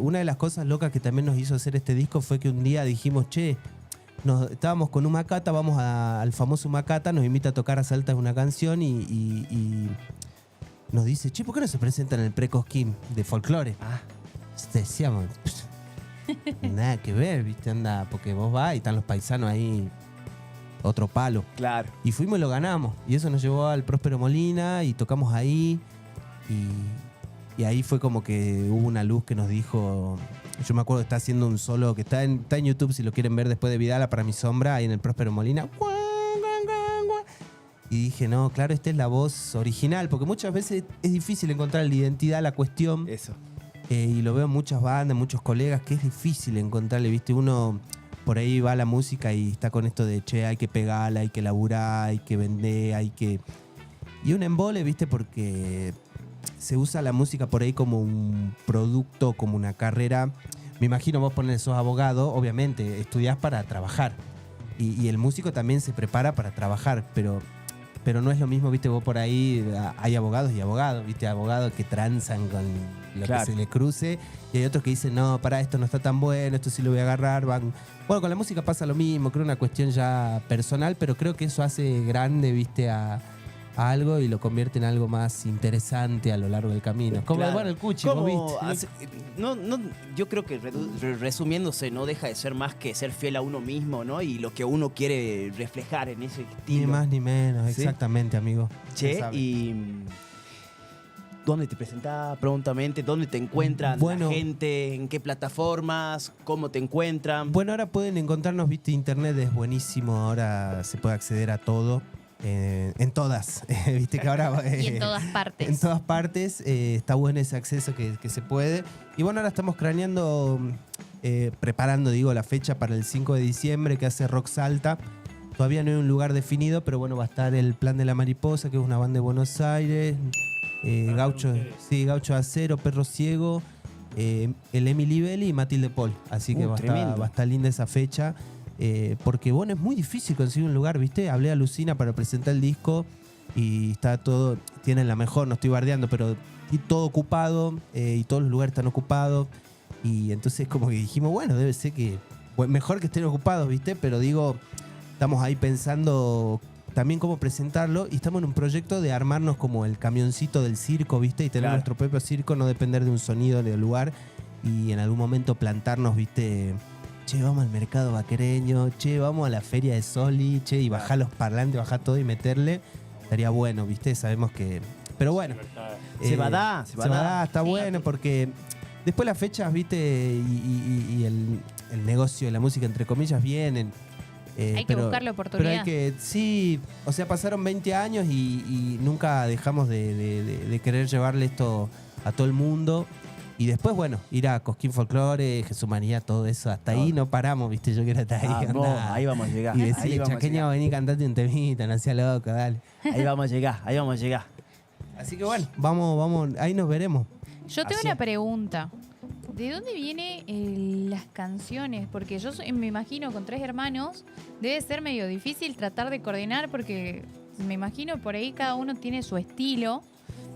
Una de las cosas locas que también nos hizo hacer este disco fue que un día dijimos, che, estábamos con Humacata, vamos al famoso Humacata, nos invita a tocar a Salta una canción y nos dice, che, ¿por qué no se presenta en el Pre-Cosquín de folclore? Decíamos, nada que ver, ¿viste? Anda, porque vos vas y están los paisanos ahí, otro palo. Claro. Y fuimos y lo ganamos. Y eso nos llevó al Próspero Molina y tocamos ahí. Y ahí fue como que hubo una luz que nos dijo... Yo me acuerdo que está haciendo un solo que está en YouTube, si lo quieren ver, después de Vidala para mi sombra, ahí en el Próspero Molina. Y dije, no, claro, esta es la voz original, porque muchas veces es difícil encontrar la identidad a la cuestión. Eso. Y lo veo en muchas bandas, muchos colegas, que es difícil encontrarle, ¿viste? Uno por ahí va a la música y está con esto de, che, hay que pegarla, hay que laburar, hay que vender, hay que... Y un embole, ¿viste? Porque... se usa la música por ahí como un producto, como una carrera. Me imagino vos sos abogado, obviamente, estudiás para trabajar. Y el músico también se prepara para trabajar, pero pero no es lo mismo, viste, vos por ahí hay abogados y abogados, viste, abogados que transan con lo Claro. que se le cruce, y hay otros que dicen, no, para esto no está tan bueno, esto sí lo voy a agarrar, van. Bueno, con la música pasa lo mismo, creo una cuestión ya personal, pero creo que eso hace grande, viste, a algo y lo convierte en algo más interesante a lo largo del camino. Como Claro. bueno, el Cuchi, ¿Cómo vos viste. hace- no, yo creo que resumiéndose no deja de ser más que ser fiel a uno mismo, ¿no? Y lo que uno quiere reflejar en ese Ni estilo. más ni menos, ¿Sí? exactamente, amigo. Che, Ya sabe. y ¿dónde te presentás prontamente? ¿Dónde te encuentran Bueno. la gente? ¿En qué plataformas? ¿Cómo te encuentran? Bueno, ahora pueden encontrarnos, viste, internet es buenísimo, ahora se puede acceder a todo, en todas, viste que ahora... Y en todas partes. En todas partes, está bueno ese acceso que se puede. Y bueno, ahora estamos craneando, preparando, digo, la fecha para el 5 de diciembre que hace Rock Salta. Todavía no hay un lugar definido, pero bueno, va a estar el Plan de la Mariposa, que es una banda de Buenos Aires, Gaucho, ustedes. sí, Gaucho Acero, Perro Ciego, el Emily Belli y Matilde Paul. Así que Tremendo. va a estar linda esa fecha. Porque bueno, es muy difícil conseguir un lugar, ¿viste? Hablé a Lucina para presentar el disco y está todo, tienen la mejor, no estoy bardeando, pero todo ocupado y todos los lugares están ocupados. Y entonces como que dijimos, bueno, debe ser que mejor que estén ocupados, ¿viste? Pero digo, estamos ahí pensando también cómo presentarlo y estamos en un proyecto de armarnos como el camioncito del circo, ¿viste? Y tener Claro. nuestro propio circo, no depender de un sonido del lugar y en algún momento plantarnos, ¿viste? Che, vamos al mercado vaquereño, che, vamos a la feria de Soli, che, y bajar los parlantes, bajar todo y meterle. Estaría bueno, ¿viste? Sabemos que... Pero bueno. Libertad. Se va a dar, se va a dar. Está Sí. bueno porque después las fechas, ¿viste? Y el negocio de la música, entre comillas, vienen. Hay que buscar la Pero oportunidad. hay que, sí, o sea, pasaron 20 años y nunca dejamos de querer llevarle esto a todo el mundo. Y después, bueno, ir a Cosquín Folklore, Jesús María, todo eso. Hasta ahí no paramos, ¿viste? Yo quiero estar ahí. Ah, no, andá. ahí vamos a llegar. Y ahí decirle, vamos a chaqueño, llegar. vení, cantate un temita, no sea loco, dale. Ahí vamos a llegar, ahí vamos a llegar. Así que bueno, vamos, ahí nos veremos. Yo tengo Así una es. pregunta. ¿De dónde vienen las canciones? Porque yo me imagino con 3 hermanos, debe ser medio difícil tratar de coordinar porque me imagino por ahí cada uno tiene su estilo.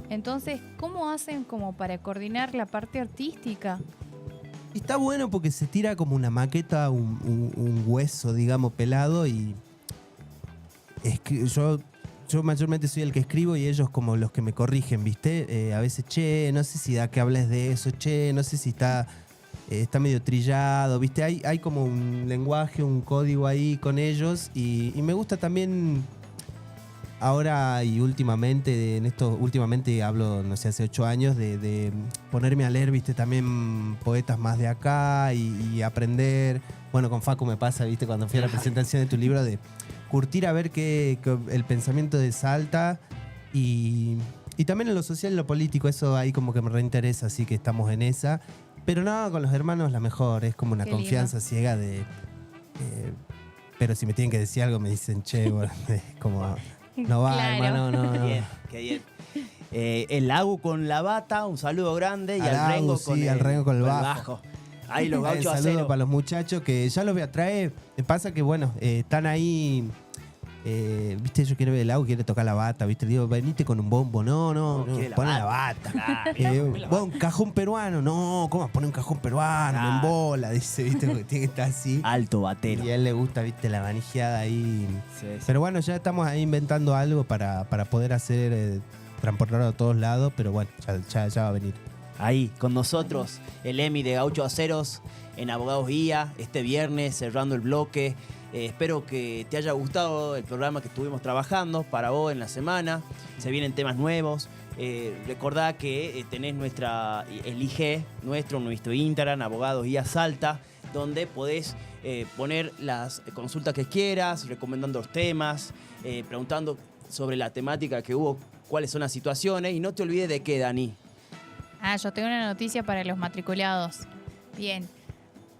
Entonces, ¿cómo hacen como para coordinar la parte artística? Y está bueno porque se tira como una maqueta, un hueso, digamos, pelado y es que yo mayormente soy el que escribo y ellos como los que me corrigen, ¿viste? A veces, che, no sé si da que hables de eso, che, no sé si está medio trillado, ¿viste? Hay como un lenguaje, un código ahí con ellos y me gusta también ahora y últimamente, últimamente hablo, no sé, hace 8 años, de ponerme a leer, ¿viste? También poetas más de acá y aprender. Bueno, con Facu me pasa, ¿viste? Cuando fui a la presentación de tu libro, de curtir a ver qué el pensamiento de Salta y también en lo social y lo político, eso ahí como que me reinteresa, así que estamos en esa. Pero no, con los hermanos la mejor, es como una Qué confianza ciega de... pero si me tienen que decir algo me dicen, che, bueno, es como... No va, Claro. hermano, no. Qué bien, qué bien. El Lagu con la bata, un saludo grande. Y Al al Rengo Lagu, con sí, al Rengo con el bajo. Ahí los Un gauchos a saludo cero. para los muchachos que ya los voy a traer. Me pasa que, bueno, están ahí. Viste, yo quiero ver el Lagu, quiere tocar la bata, viste. Digo, venite con un bombo. No, quiere la pon la bata. bata. Claro. Vos, un cajón peruano. No, ¿cómo pone un cajón peruano? Me Claro. embola, dice, viste, porque tiene que estar así. Alto batero. Y a él le gusta, viste, la manijeada ahí. Sí, sí. Pero bueno, ya estamos ahí inventando algo para poder hacer, transportarlo a todos lados, pero bueno, ya va a venir. Ahí, con nosotros, el Emi de Gaucho Aceros en Abogados Guía, este viernes cerrando el bloque. Espero que te haya gustado el programa que estuvimos trabajando para vos en la semana. Se vienen temas nuevos. Recordá que tenés elige nuestro Instagram, Abogados Guía Salta, donde podés poner las consultas que quieras, recomendando los temas, preguntando sobre la temática que hubo, cuáles son las situaciones. Y no te olvides de qué, Dani. Yo tengo una noticia para los matriculados. Bien.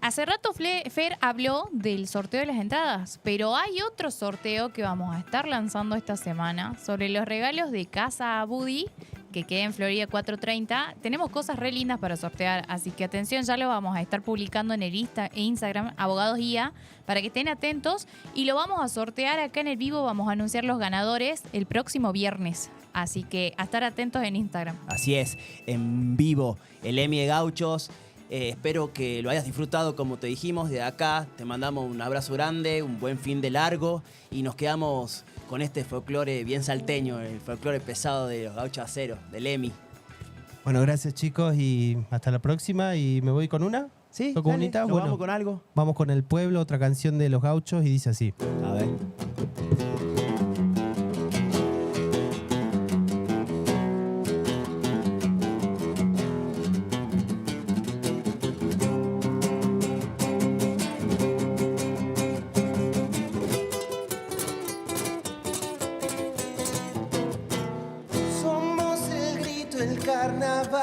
Hace rato Fer habló del sorteo de las entradas, pero hay otro sorteo que vamos a estar lanzando esta semana sobre los regalos de Casa Buddy que queda en Florida 430. Tenemos cosas re lindas para sortear, así que atención, ya lo vamos a estar publicando en el Instagram, Abogados Guía, para que estén atentos. Y lo vamos a sortear acá en el vivo, vamos a anunciar los ganadores el próximo viernes. Así que a estar atentos en Instagram. Así es, en vivo, el Emmy de Gauchos. Espero que lo hayas disfrutado como te dijimos. De acá te mandamos un abrazo grande, un buen fin de largo y nos quedamos con este folclore bien salteño, el folclore pesado de los Gauchos Aceros, del Emmy. Bueno, gracias chicos y hasta la próxima. Y me voy con una. Sí, ¿Toco dale, unita? ¿nos Bueno, vamos con algo? Vamos con El Pueblo, otra canción de los Gauchos y dice así. A ver. Somos el grito, el carnaval.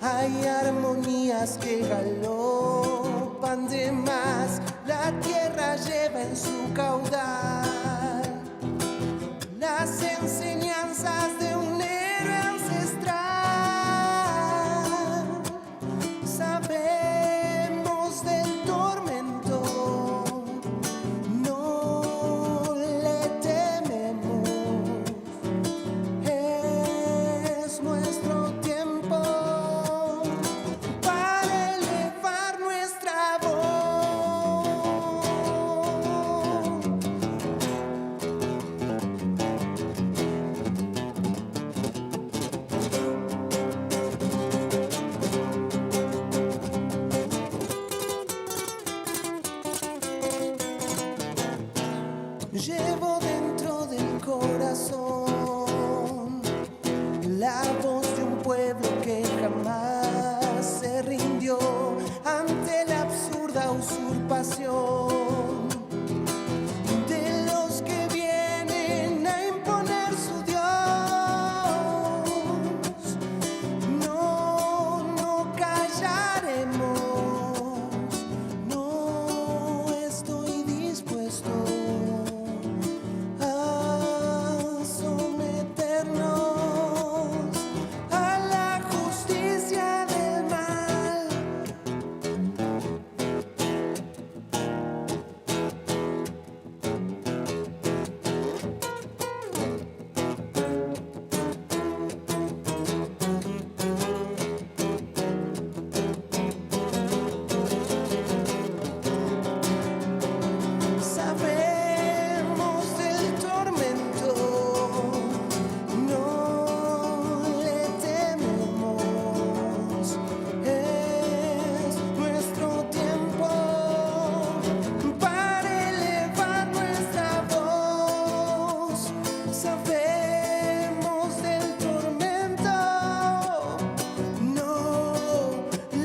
Hay armonías que galopan de más. La tierra lleva en su caudal las enseñanzas de un héroe ancestral. Sabemos del tormento, no le tememos. Es nuestro tiempo para elevar nuestra voz. Llevo dentro del corazón la voz de un pueblo que jamás se rindió ante la absurda usurpación de los que vienen a imponer su Dios. No, no callaremos, no estoy dispuesto a someternos a la justicia del mal. Sabemos del tormento, no le tememos. Es nuestro tiempo para elevar nuestra voz. Sabemos del tormento, no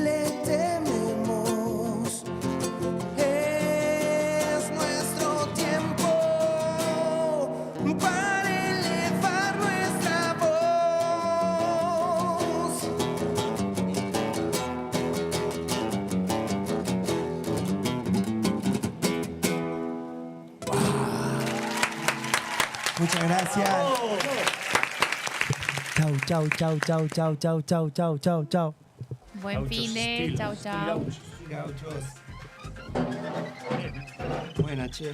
le tememos. Es nuestro tiempo para elevar nuestra voz. Muchas gracias. Chau, chau, chau, chau, chau, chau, chau, chau, chau, chau. Buen Gauchos, fin de. still, Chau, still chau. Gauchos. Gauchos. Buena, che.